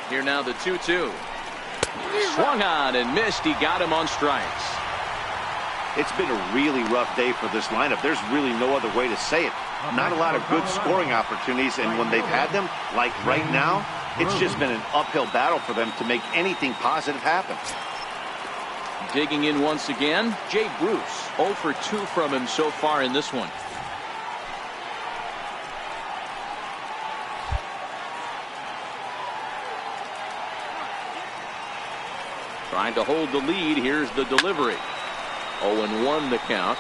Here now the 2-2. Swung on and missed. He got him on strikes. It's been a really rough day for this lineup. There's really no other way to say it. Not a lot of good scoring opportunities, and when they've had them, like right now, it's just been an uphill battle for them to make anything positive happen. Digging in once again, Jay Bruce. 0 for 2 from him so far in this one. Trying to hold the lead. Here's the delivery. 0-1 the count.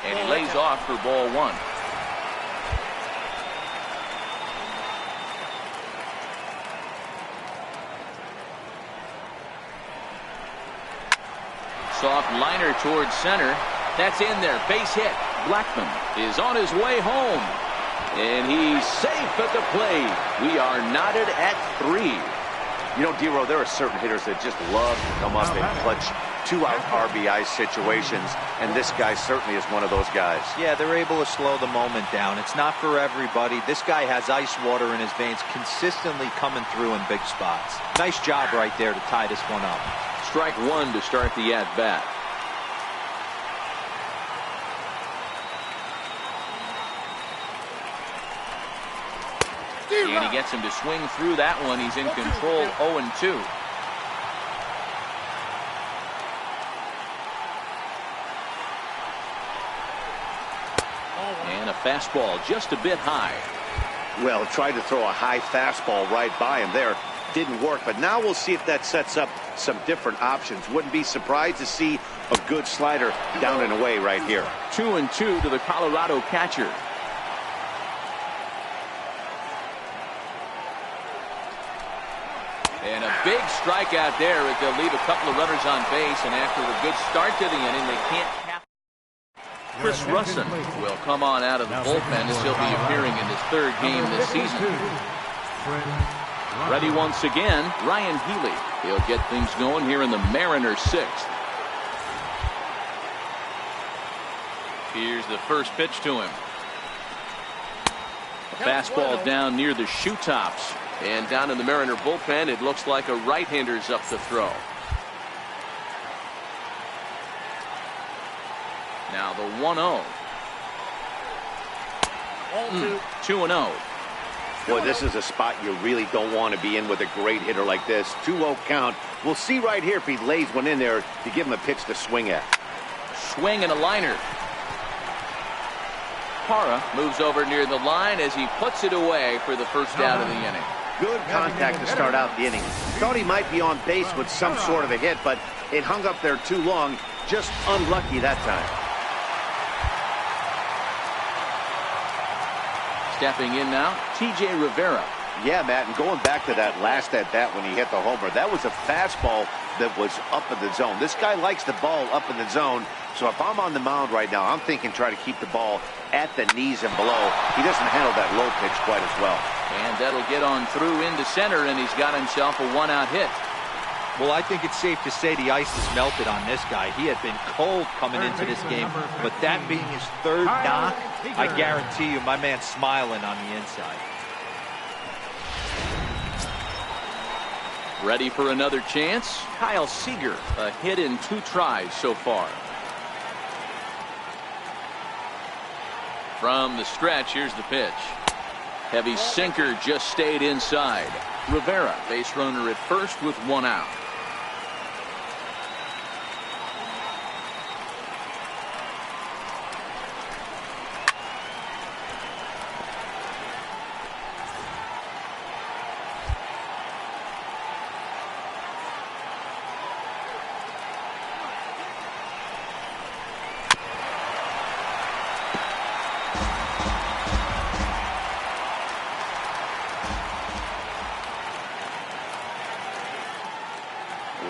And he lays off for ball 1. Soft liner towards center. That's in there. Base hit. Blackman is on his way home. And he's safe at the plate. We are knotted at 3. You know, D-Row, there are certain hitters that just love to come up and clutch 2-out RBI situations, and this guy certainly is one of those guys. Yeah, they're able to slow the moment down. It's not for everybody. This guy has ice water in his veins, consistently coming through in big spots. Nice job right there to tie this one up. Strike one to start the at-bat. And he gets him to swing through that one. He's in control, 0-2. And a fastball just a bit high. Well, tried to throw a high fastball right by him there. Didn't work, but now we'll see if that sets up some different options. Wouldn't be surprised to see a good slider down and away right here. 2-2 to the Colorado catcher. And a big strikeout there as they'll leave a couple of runners on base, and after a good start to the inning, they can't cap. Chris Russin will come on out of the bullpen as he'll be appearing in his third game this season. Ready once again, Ryan Healy. He'll get things going here in the Mariners' sixth. Here's the first pitch to him. A fastball down near the shoe tops. And down in the Mariner bullpen, it looks like a right-hander's up to throw. Now the 1-0. 2-0. Boy, this is a spot you really don't want to be in with a great hitter like this. 2-0 count. We'll see right here if he lays one in there to give him a pitch to swing at. Swing and a liner. Parra moves over near the line as he puts it away for the first out of the inning. Good contact to start out the inning. Thought he might be on base with some sort of a hit, but it hung up there too long. Just unlucky that time. Stepping in now, T.J. Rivera. Yeah, Matt, and going back to that last at-bat when he hit the homer, that was a fastball that was up in the zone. This guy likes the ball up in the zone, so if I'm on the mound right now, I'm thinking try to keep the ball at the knees and below. He doesn't handle that low pitch quite as well. And that'll get on through into center, and he's got himself a one-out hit. Well, I think it's safe to say the ice has melted on this guy. He had been cold coming into this game, but that being his third knock, I guarantee you my man's smiling on the inside. Ready for another chance? Kyle Seager, a hit in 2 tries so far. From the stretch, here's the pitch. Heavy sinker just stayed inside. Rivera, base runner at first with 1 out.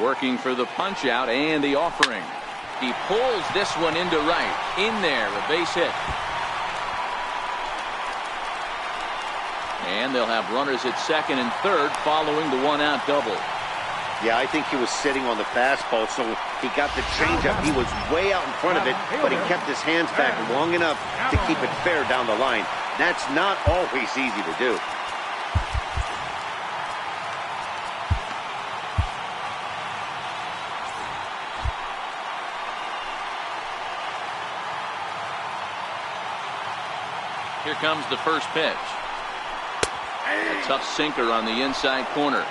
Working for the punch out and the offering. He pulls this one into right. In there, a base hit. And they'll have runners at second and third following the 1-out double. Yeah, I think he was sitting on the fastball, so he got the changeup. He was way out in front of it, but he kept his hands back long enough to keep it fair down the line. That's not always easy to do. Here comes the first pitch. A tough sinker on the inside corner.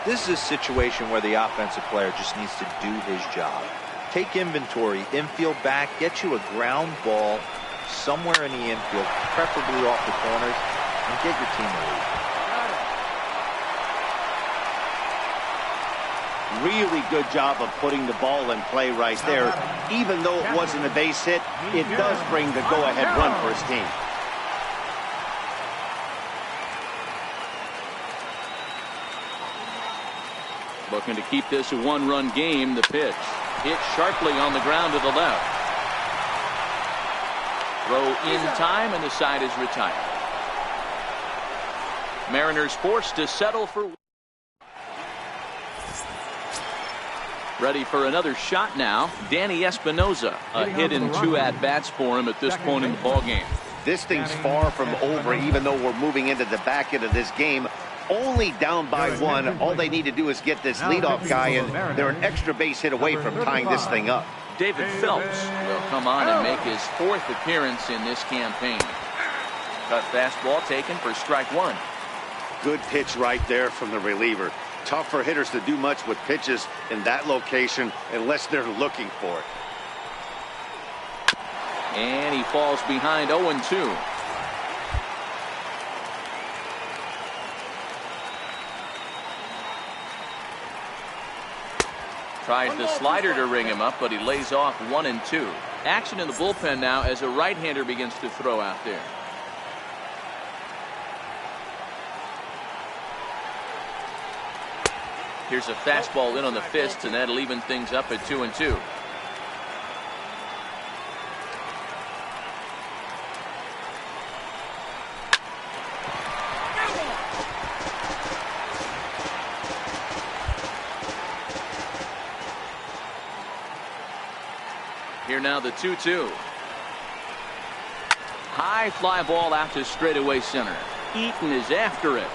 This is a situation where the offensive player just needs to do his job. Take inventory, infield back, get you a ground ball somewhere in the infield, preferably off the corners, and get your team a lead. Really good job of putting the ball in play right there. Even though it wasn't a base hit, it does bring the go-ahead run for his team. Looking to keep this a 1-run game. The pitch hit sharply on the ground to the left. Throw in time, and the side is retired. Mariners forced to settle for. Ready for another shot now. Danny Espinoza, a hit in 2 at-bats for him at this point in the ballgame. This thing's far from over, even though we're moving into the back end of this game. only down by 1. All they need to do is get this leadoff guy, and they're an extra base hit away from tying this thing up. David Phelps will come on and make his 4th appearance in this campaign. Cut fastball taken for strike 1. Good pitch right there from the reliever. Tough for hitters to do much with pitches in that location unless they're looking for it. And he falls behind 0-2. Tries the slider to ring him up, but he lays off 1-2. Action in the bullpen now as a right-hander begins to throw out there. Here's a fastball in on the fist, and that'll even things up at 2-2. Here now the 2-2. High fly ball out to straightaway center. Eaton is after it.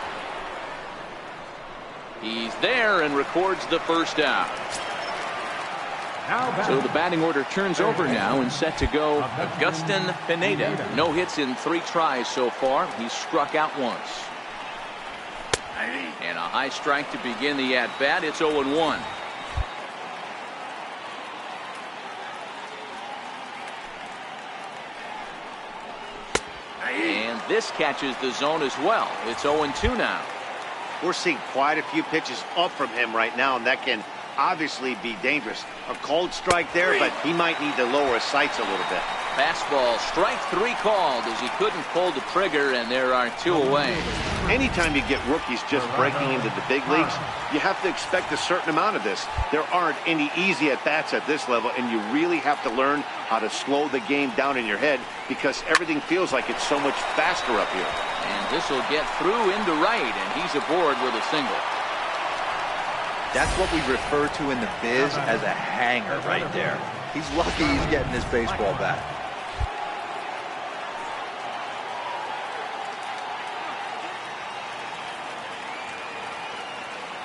He's there and records the first out. So the batting order turns over now and set to go Agustin Pineda. No hits in 3 tries so far. He's struck out once. And a high strike to begin the at-bat. It's 0-1. And this catches the zone as well. It's 0-2 now. We're seeing quite a few pitches up from him right now, and that can obviously be dangerous. A cold strike there, but he might need to lower his sights a little bit. Fastball, strike 3 called as he couldn't pull the trigger, and there are 2 away. Anytime you get rookies just breaking into the big leagues, you have to expect a certain amount of this. There aren't any easy at-bats at this level, and you really have to learn how to slow the game down in your head because everything feels like it's so much faster up here. And this will get through into right, and he's aboard with a single. That's what we refer to in the biz as a hanger right there. He's lucky he's getting this baseball back.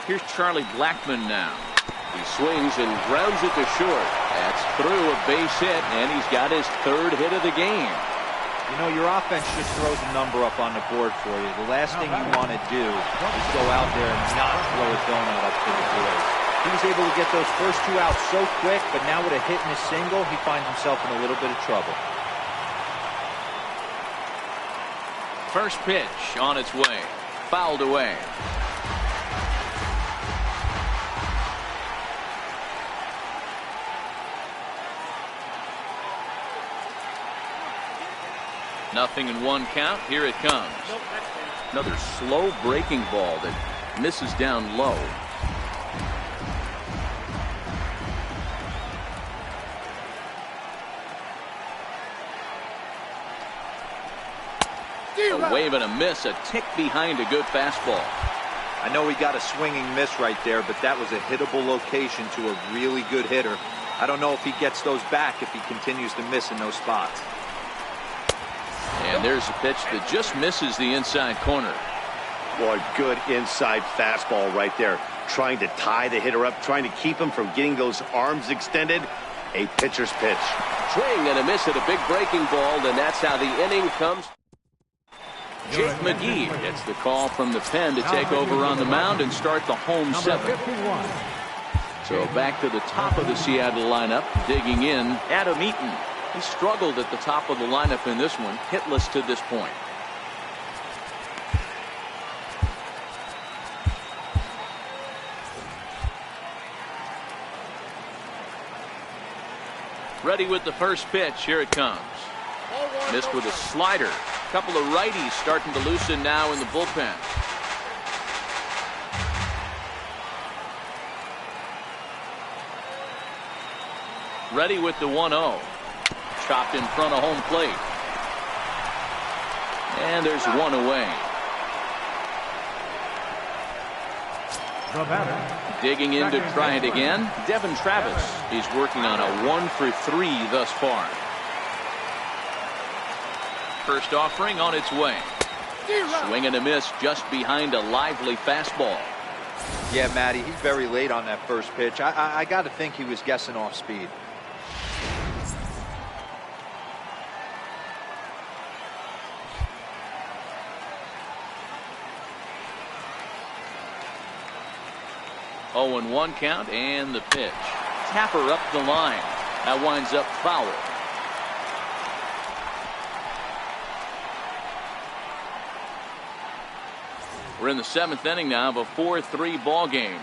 Here's Charlie Blackmon now. He swings and grounds it to short. That's through a base hit, and he's got his 3rd hit of the game. You know, your offense just throws a number up on the board for you. The last thing you want to do is go out there and not throw a donut up to the board. He was able to get those first 2 outs so quick, but now with a hit and a single, he finds himself in a little bit of trouble. First pitch on its way. Fouled away. Nothing in 1 count. Here it comes. Another slow breaking ball that misses down low. A wave and a miss, a tick behind a good fastball. I know he got a swinging miss right there, but that was a hittable location to a really good hitter. I don't know if he gets those back if he continues to miss in those spots. And there's a pitch that just misses the inside corner. Boy, good inside fastball right there. Trying to tie the hitter up, trying to keep him from getting those arms extended. A pitcher's pitch. Swing and a miss at a big breaking ball, and that's how the inning comes. Jake McGee gets the call from the pen to take over on the mound and start the home 7th. So back to the top of the Seattle lineup, digging in, Adam Eaton. He struggled at the top of the lineup in this one, hitless to this point. Ready with the first pitch. Here it comes. Missed with a slider. A couple of righties starting to loosen now in the bullpen. Ready with the 1-0. Chopped in front of home plate. And there's 1 away. Digging in to try it again. Devin Travis. He's working on a 1 for 3 thus far. First offering on its way. Swing and a miss just behind a lively fastball. Yeah, Matty, he's very late on that first pitch. I got to think he was guessing off speed. Oh, and 1 count and the pitch. Tapper up the line. That winds up foul. We're in the 7th inning now of a 4-3 ball game.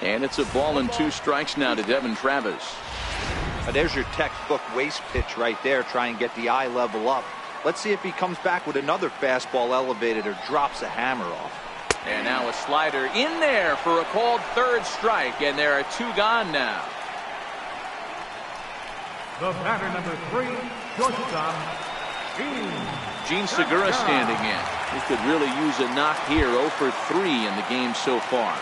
And it's a ball and 2 strikes now to Devin Travis. There's your textbook waste pitch right there. Try and get the eye level up. Let's see if he comes back with another fastball elevated or drops a hammer off. And now a slider in there for a called 3rd strike, and there are 2 gone now. The batter, number 3, shortstop, Gene Segura standing in. He could really use a knock here. 0 for 3 in the game so far.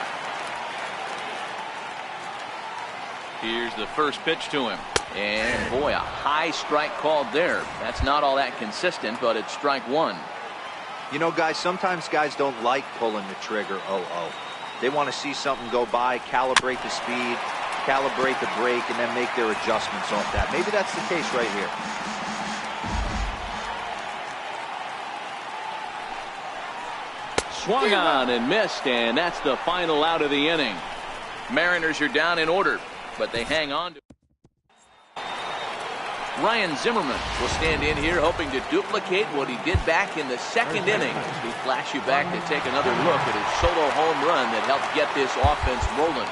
Here's the first pitch to him. And boy, a high strike called there. That's not all that consistent, but it's strike 1. You know, guys, sometimes guys don't like pulling the trigger 0-0. They want to see something go by, calibrate the speed, calibrate the break, and then make their adjustments off that. Maybe that's the case right here. Swung on and missed, and that's the final out of the inning. Mariners are down in order, but they hang on to. Ryan Zimmerman will stand in here hoping to duplicate what he did back in the 2nd inning. We flash you back to take another look at his solo home run that helped get this offense rolling.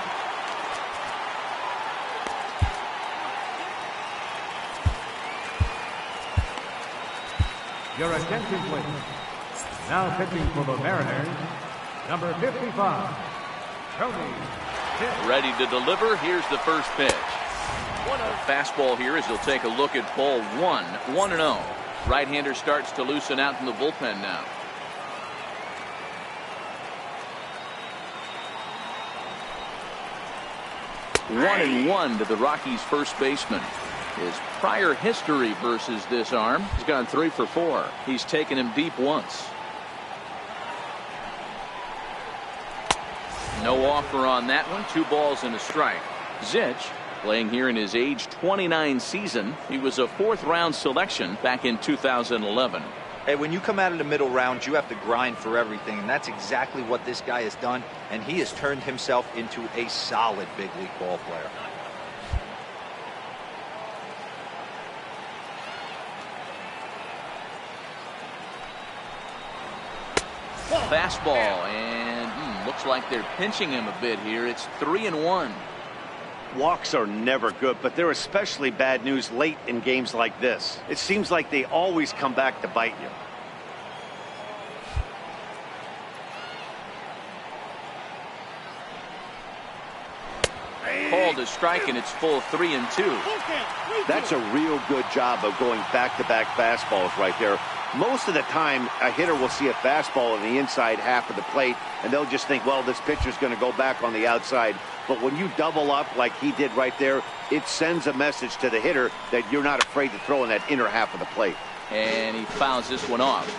Your attention, please. Now pitching for the Mariners, number 55, Tony. Ready to deliver. Here's the first pitch. A fastball here as he'll take a look at ball 1. 1-0. Right-hander starts to loosen out in the bullpen now. Hey. 1-1 to the Rockies' first baseman. His prior history versus this arm, he's gone 3 for 4. He's taken him deep once. No offer on that one. 2 balls and a strike. Zitch, playing here in his age 29 season. He was a 4th-round selection back in 2011. Hey, when you come out of the middle rounds, you have to grind for everything, and that's exactly what this guy has done, and he has turned himself into a solid big league ball player. Fastball, and looks like they're pinching him a bit here. It's 3-1. Walks are never good, but they're especially bad news late in games like this. It seems like they always come back to bite you. Called a strike, and it's full 3-2. That's a real good job of going back-to-back fastballs right there. Most of the time, a hitter will see a fastball in the inside half of the plate, and they'll just think, well, this pitcher's going to go back on the outside. But when you double up like he did right there, it sends a message to the hitter that you're not afraid to throw in that inner half of the plate. And he fouls this one off.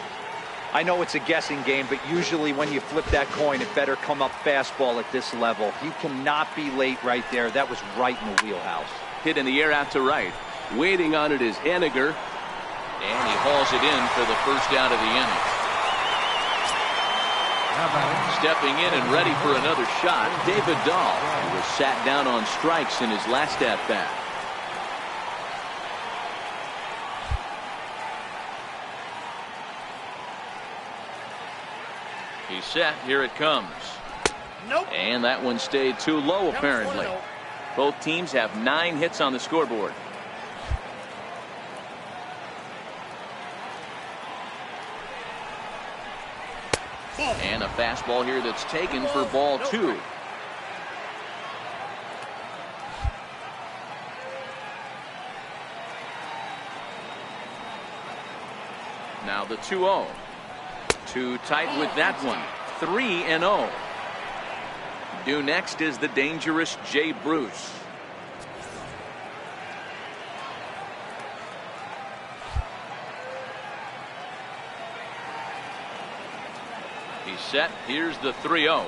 I know it's a guessing game, but usually when you flip that coin, it better come up fastball at this level. You cannot be late right there. That was right in the wheelhouse. Hit in the air out to right. Waiting on it is Henniger. And he hauls it in for the first out of the inning. Stepping in and ready for another shot, David Dahl, who was sat down on strikes in his last at-bat. He's set. Here it comes. Nope. And that one stayed too low, apparently. Both teams have 9 hits on the scoreboard. And a fastball here that's taken for ball 2. Now the 2-0. Too tight with that one. 3-0. Due next is the dangerous Jay Bruce. He's set. Here's the 3-0.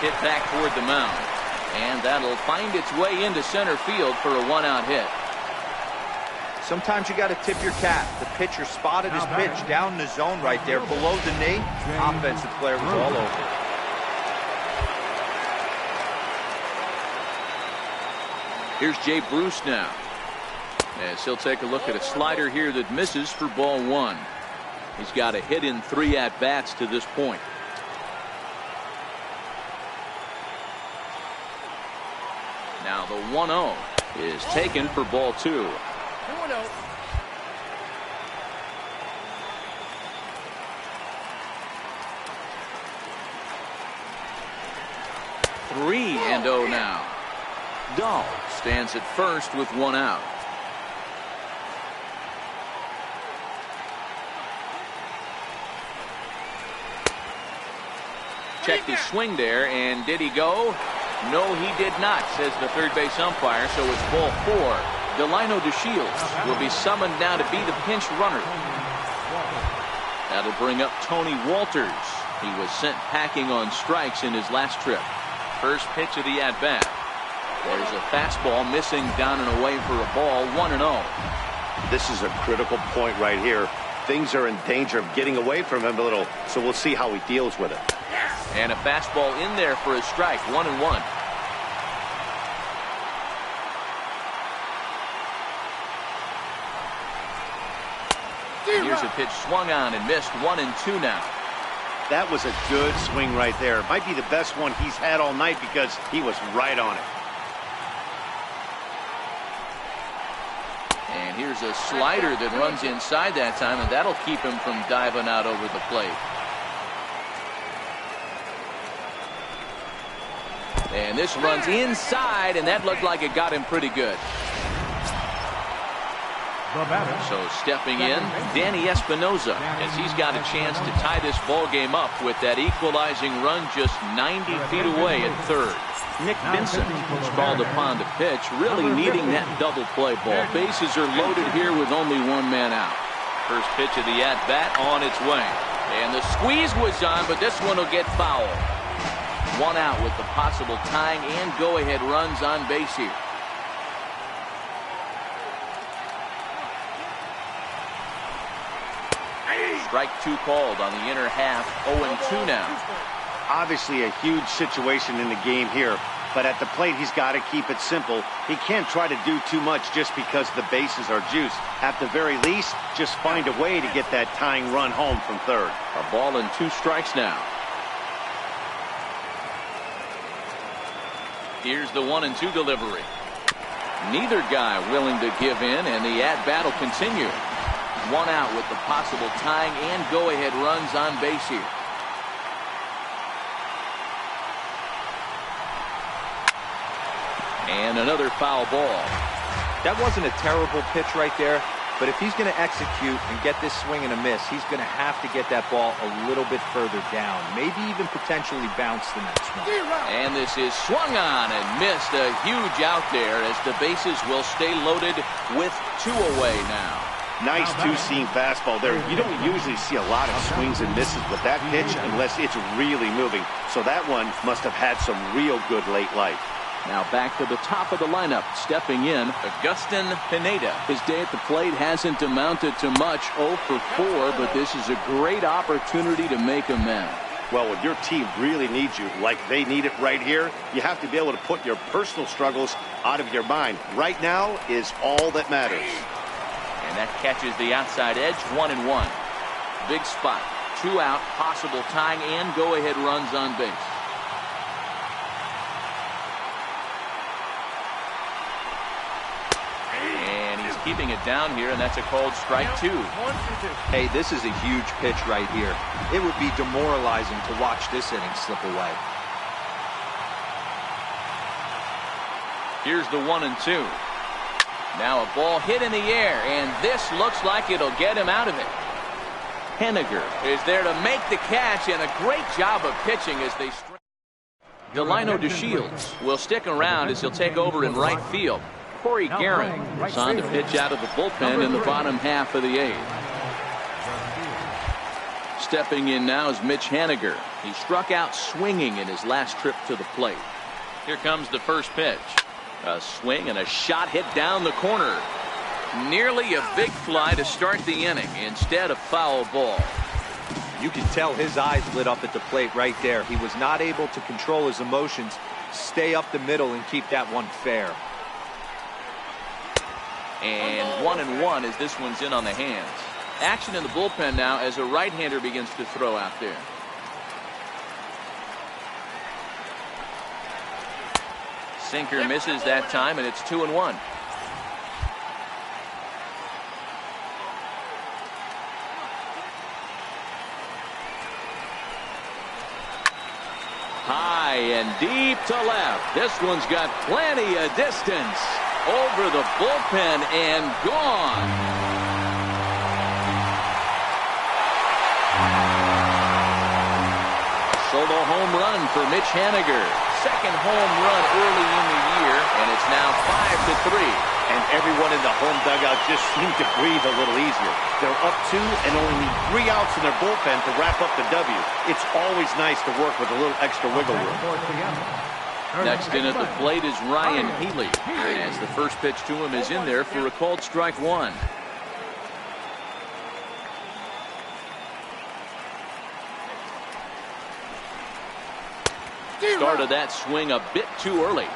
Hit back toward the mound. And that'll find its way into center field for a 1-out hit. Sometimes you got to tip your cap. The pitcher spotted his pitch down in the zone right there below the knee. Offensive player was all over it. Here's Jay Bruce now, as he'll take a look at a slider here that misses for ball 1. He's got a hit in 3 at-bats to this point. Now the 1-0 is taken for ball 2. 2-0. Three and 0 now. Dahl stands at first with 1 out. Check the swing there, and did he go? No, he did not, says the third base umpire, so it's ball 4. Delino DeShields will be summoned now to be the pinch runner. That'll bring up Tony Walters. He was sent packing on strikes in his last trip. First pitch of the at-bat. There's a fastball missing down and away for a ball. 1-0. This is a critical point right here. Things are in danger of getting away from him a little, so we'll see how he deals with it. And a fastball in there for a strike. 1-1. Here's a pitch swung on and missed. 1-2 now. That was a good swing right there. Might be the best one he's had all night because he was right on it. And here's a slider that runs inside that time, and that'll keep him from diving out over the plate. And this runs inside, and that looked like it got him pretty good. So stepping in, Danny Espinoza, as he's got a chance to tie this ball game up with that equalizing run just 90 feet away at third. Nick Vincent was called upon to pitch, really needing that double play ball. Bases are loaded here with only 1 man out. First pitch of the at-bat on its way. And the squeeze was on, but this one will get foul. 1 out with the possible tying and go-ahead runs on base here. Strike 2 called on the inner half. 0-2 now. Obviously a huge situation in the game here, but at the plate he's got to keep it simple. He can't try to do too much just because the bases are juiced. At the very least, just find a way to get that tying run home from third. A ball and 2 strikes now. Here's the 1-2 delivery. Neither guy willing to give in, and the at-bat will continue. 1 out with the possible tying and go-ahead runs on base here. And another foul ball. That wasn't a terrible pitch right there, but if he's going to execute and get this swing and a miss, he's going to have to get that ball a little bit further down, maybe even potentially bounce the next one. And this is swung on and missed. A huge out there as the bases will stay loaded with 2 away now. Nice two-seam fastball there. You don't usually see a lot of swings and misses with that pitch unless it's really moving. So that one must have had some real good late life. Now back to the top of the lineup. Stepping in, Agustin Pineda. His day at the plate hasn't amounted to much. 0 for 4, but this is a great opportunity to make amends. Well, when your team really needs you, like they need it right here, you have to be able to put your personal struggles out of your mind. Right now is all that matters. And that catches the outside edge. 1-1. Big spot. 2 out. Possible tying and go-ahead runs on base. And he's keeping it down here, and that's a called strike 2. Hey, this is a huge pitch right here. It would be demoralizing to watch this inning slip away. Here's the 1-2. Now a ball hit in the air, and this looks like it'll get him out of it. Henniger is there to make the catch, and a great job of pitching as they Delino DeShields will stick around as he'll take over in right field. Corey Guerin is on to pitch out of the bullpen in the bottom half of the 8th. Stepping in now is Mitch Henniger. He struck out swinging in his last trip to the plate. Here comes the first pitch. A swing and a shot hit down the corner. Nearly a big fly to start the inning. Instead, a foul ball. You can tell his eyes lit up at the plate right there. He was not able to control his emotions, stay up the middle, and keep that one fair. And 1-1 as this one's in on the hands. Action in the bullpen now as a right-hander begins to throw out there. Sinker misses that time, and it's 2-1. High and deep to left. This one's got plenty of distance. Over the bullpen and gone. Solo home run for Mitch Henniger. Second home run early in the year, and it's now 5-3. And everyone in the home dugout just seemed to breathe a little easier. They're up 2 and only need 3 outs in their bullpen to wrap up the W. It's always nice to work with a little extra wiggle room. Next in at the plate is Ryan Healy, as the first pitch to him is in there for a called strike 1. Started that swing a bit too early.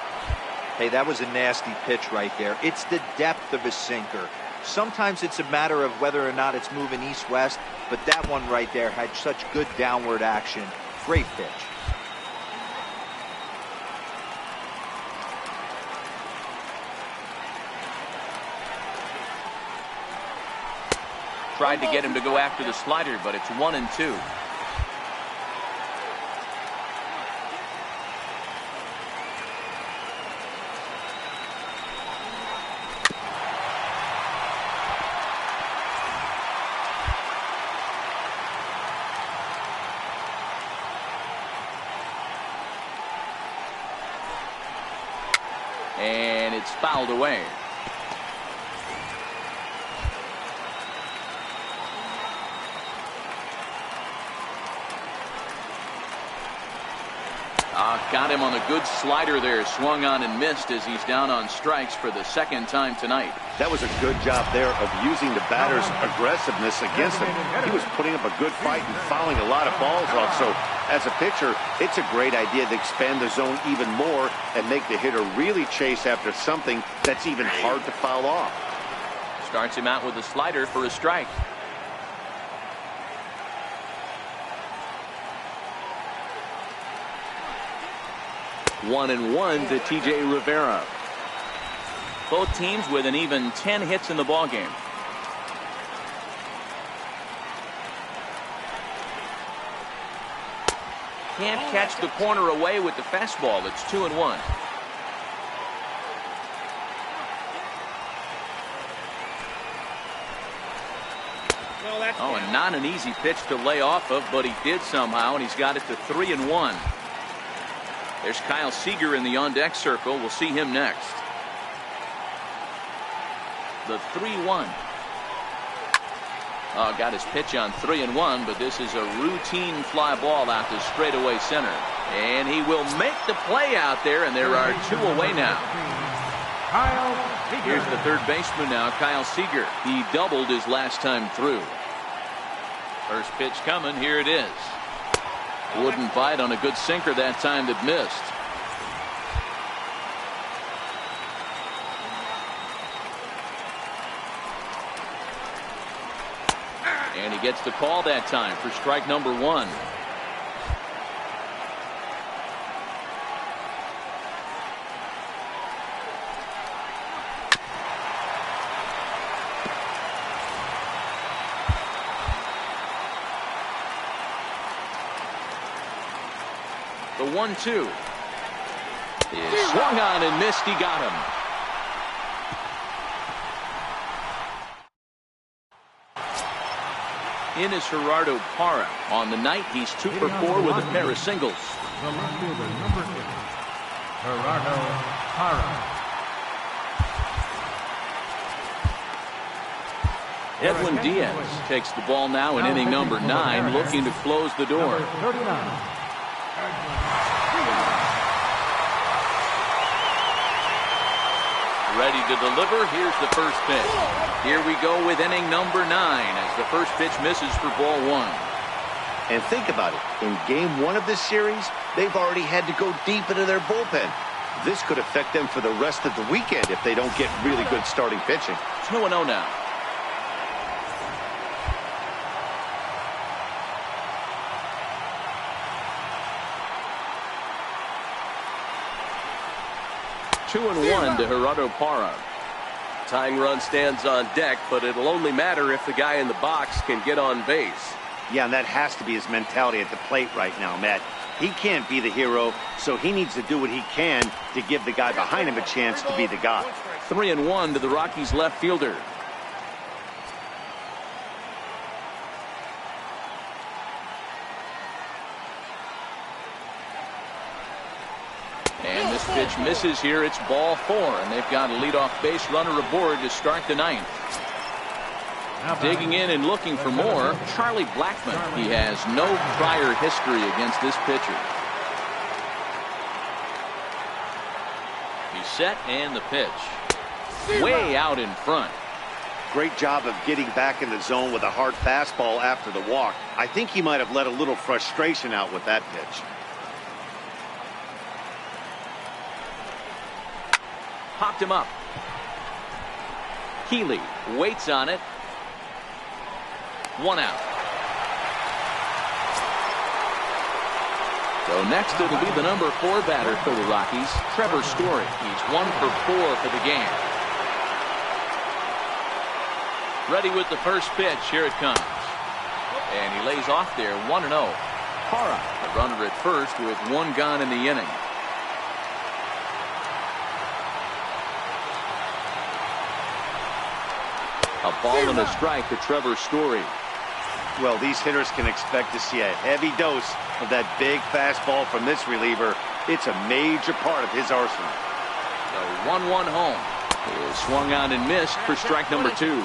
Hey, that was a nasty pitch right there. It's the depth of his sinker. Sometimes it's a matter of whether or not it's moving east-west, but that one right there had such good downward action. Great pitch. Tried to get him to go after the slider, but it's 1-2. And it's fouled away. Got him on a good slider there. Swung on and missed as he's down on strikes for the second time tonight. That was a good job there of using the batter's aggressiveness against him. He was putting up a good fight and fouling a lot of balls off. So as a pitcher, it's a great idea to expand the zone even more and make the hitter really chase after something that's even hard to foul off. Starts him out with a slider for a strike. One and one to T.J. Rivera. Both teams with an even 10 hits in the ballgame. Can't catch the corner away with the fastball. It's 2-1. Oh, and not an easy pitch to lay off of, but he did somehow, and he's got it to 3-1. There's Kyle Seager in the on-deck circle. We'll see him next. The 3-1. Oh, got his pitch on 3-1, but this is a routine fly ball out to straightaway center. And he will make the play out there, and there are 2 away now. Here's the third baseman now, Kyle Seager. He doubled his last time through. First pitch coming. Here it is. Wouldn't bite on a good sinker that time that missed. And he gets the call that time for strike number 1. The 1-2 is swung on and missed. He got him. In is Gerardo Parra. On the night, he's 2 for 4 with a pair of singles. The left fielder, number 8, Gerardo Parra. Edwin Diaz takes the ball now in inning number 9, looking to close the door. Number 39. Ready to deliver. Here's the first pitch. Here we go with inning number 9 as the first pitch misses for ball 1. And think about it. In game 1 of this series, they've already had to go deep into their bullpen. This could affect them for the rest of the weekend if they don't get really good starting pitching. 2-0 now. Two and 1 to Gerardo Parra. Tying run stands on deck, but it'll only matter if the guy in the box can get on base. Yeah, and that has to be his mentality at the plate right now, Matt. He can't be the hero, so he needs to do what he can to give the guy behind him a chance to be the guy. 3-1 to the Rockies left fielder. And this pitch misses here. It's ball 4, and they've got a leadoff base runner aboard to start the 9th. Digging in and looking for more, Charlie Blackmon. He has no prior history against this pitcher. He's set, and the pitch. Way out in front. Great job of getting back in the zone with a hard fastball after the walk. I think he might have let a little frustration out with that pitch. Popped him up. Healy waits on it. 1 out. So next it'll be the number 4 batter for the Rockies, Trevor Story. He's 1 for 4 for the game. Ready with the first pitch. Here it comes. And he lays off there. 1-0. Parra, the runner at first with 1 gone in the inning. A ball and a strike to Trevor Story. Well, these hitters can expect to see a heavy dose of that big fastball from this reliever. It's a major part of his arsenal. The 1-1 home is swung on and missed for strike number 2.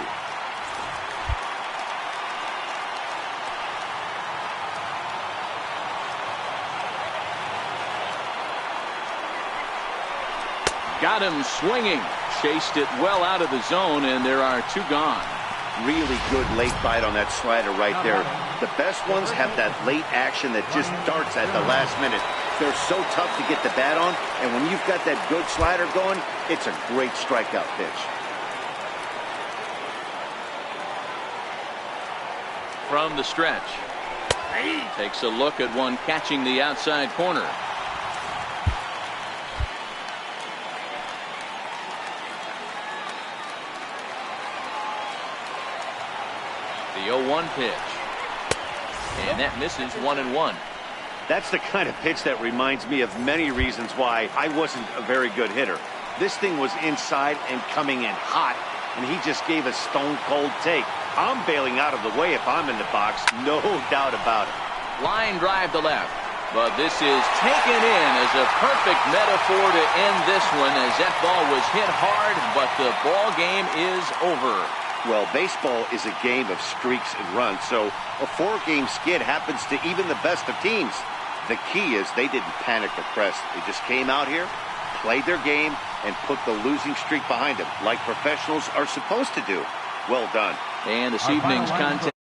Got him swinging. Chased it well out of the zone, and there are 2 gone. Really good late bite on that slider right there. The best ones have that late action that just darts at the last minute. They're so tough to get the bat on, and when you've got that good slider going, it's a great strikeout pitch. From the stretch. Takes a look at one catching the outside corner. The 0-1 pitch. And that misses. 1-1. That's the kind of pitch that reminds me of many reasons why I wasn't a very good hitter. This thing was inside and coming in hot, and he just gave a stone-cold take. I'm bailing out of the way if I'm in the box, no doubt about it. Line drive to left. But this is taken in as a perfect metaphor to end this one, as that ball was hit hard, but the ball game is over. Well, baseball is a game of streaks and runs, so a 4-game skid happens to even the best of teams. The key is they didn't panic or press. They just came out here, played their game, and put the losing streak behind them, like professionals are supposed to do. Well done. And this evening's contest.